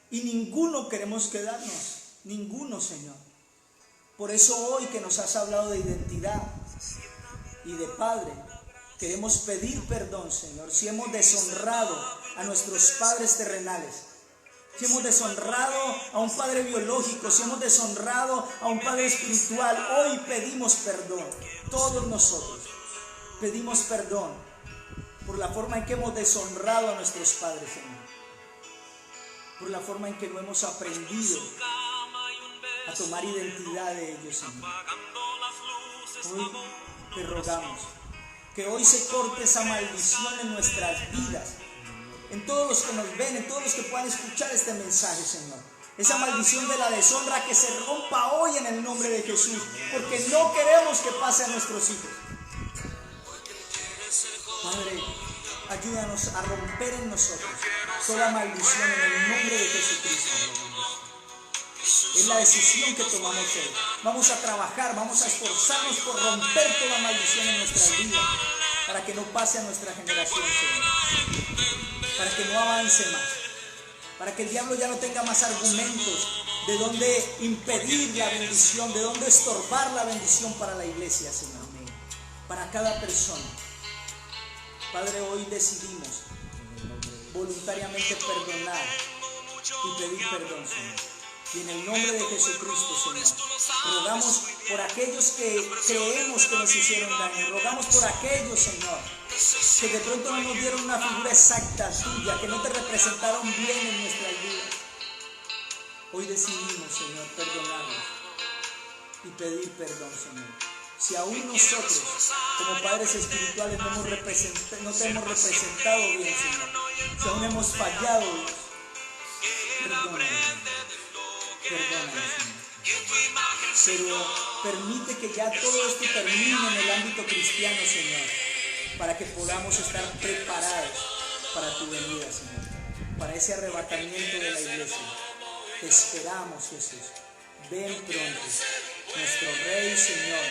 y ninguno queremos quedarnos, ninguno, Señor. Por eso hoy que nos has hablado de identidad y de Padre, queremos pedir perdón, Señor, si hemos deshonrado a nuestros padres terrenales, si hemos deshonrado a un padre biológico, si hemos deshonrado a un padre espiritual. Hoy pedimos perdón, todos nosotros pedimos perdón por la forma en que hemos deshonrado a nuestros padres, Señor, por la forma en que no hemos aprendido a tomar identidad de ellos, Señor. Hoy te rogamos que hoy se corte esa maldición en nuestras vidas, en todos los que nos ven, en todos los que puedan escuchar este mensaje, Señor. Esa maldición de la deshonra que se rompa hoy en el nombre de Jesús, porque no queremos que pase a nuestros hijos. Padre, ayúdanos a romper en nosotros toda maldición en el nombre de Jesucristo. Es la decisión que tomamos hoy. Vamos a trabajar, vamos a esforzarnos por romper toda maldición en nuestras vidas, para que no pase a nuestra generación, Señor. Para que no avance más. Para que el diablo ya no tenga más argumentos de dónde impedir la bendición, de dónde estorbar la bendición para la iglesia, Señor. Para cada persona. Padre, hoy decidimos voluntariamente perdonar y pedir perdón, Señor. Y en el nombre de Jesucristo, Señor, rogamos por aquellos que creemos que nos hicieron daño. Rogamos por aquellos, Señor, que de pronto no nos dieron una figura exacta tuya, que no te representaron bien en nuestras vidas. Hoy decidimos, Señor, perdonarlos y pedir perdón, Señor. Si aún nosotros, como padres espirituales, no te hemos representado bien, Señor, si aún hemos fallado, Dios, perdónanos, Señor. Pero permite que ya todo esto termine en el ámbito cristiano, Señor, para que podamos estar preparados para tu venida, Señor, para ese arrebatamiento de la iglesia. Te esperamos, Jesús. Ven pronto, nuestro Rey, Señor,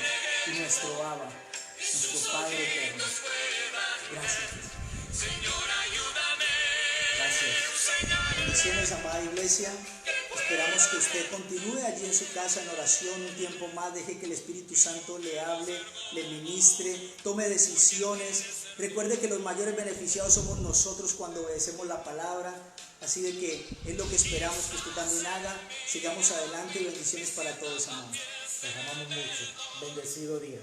y nuestro Abba, nuestro Padre eterno. Gracias, Jesús. Gracias. Bendiciones, amada iglesia. Esperamos que usted continúe allí en su casa en oración un tiempo más. Deje que el Espíritu Santo le hable, le ministre, tome decisiones. Recuerde que los mayores beneficiados somos nosotros cuando obedecemos la palabra. Así de que es lo que esperamos que usted también haga. Sigamos adelante y bendiciones para todos, amados. Les amamos mucho. Bendecido día.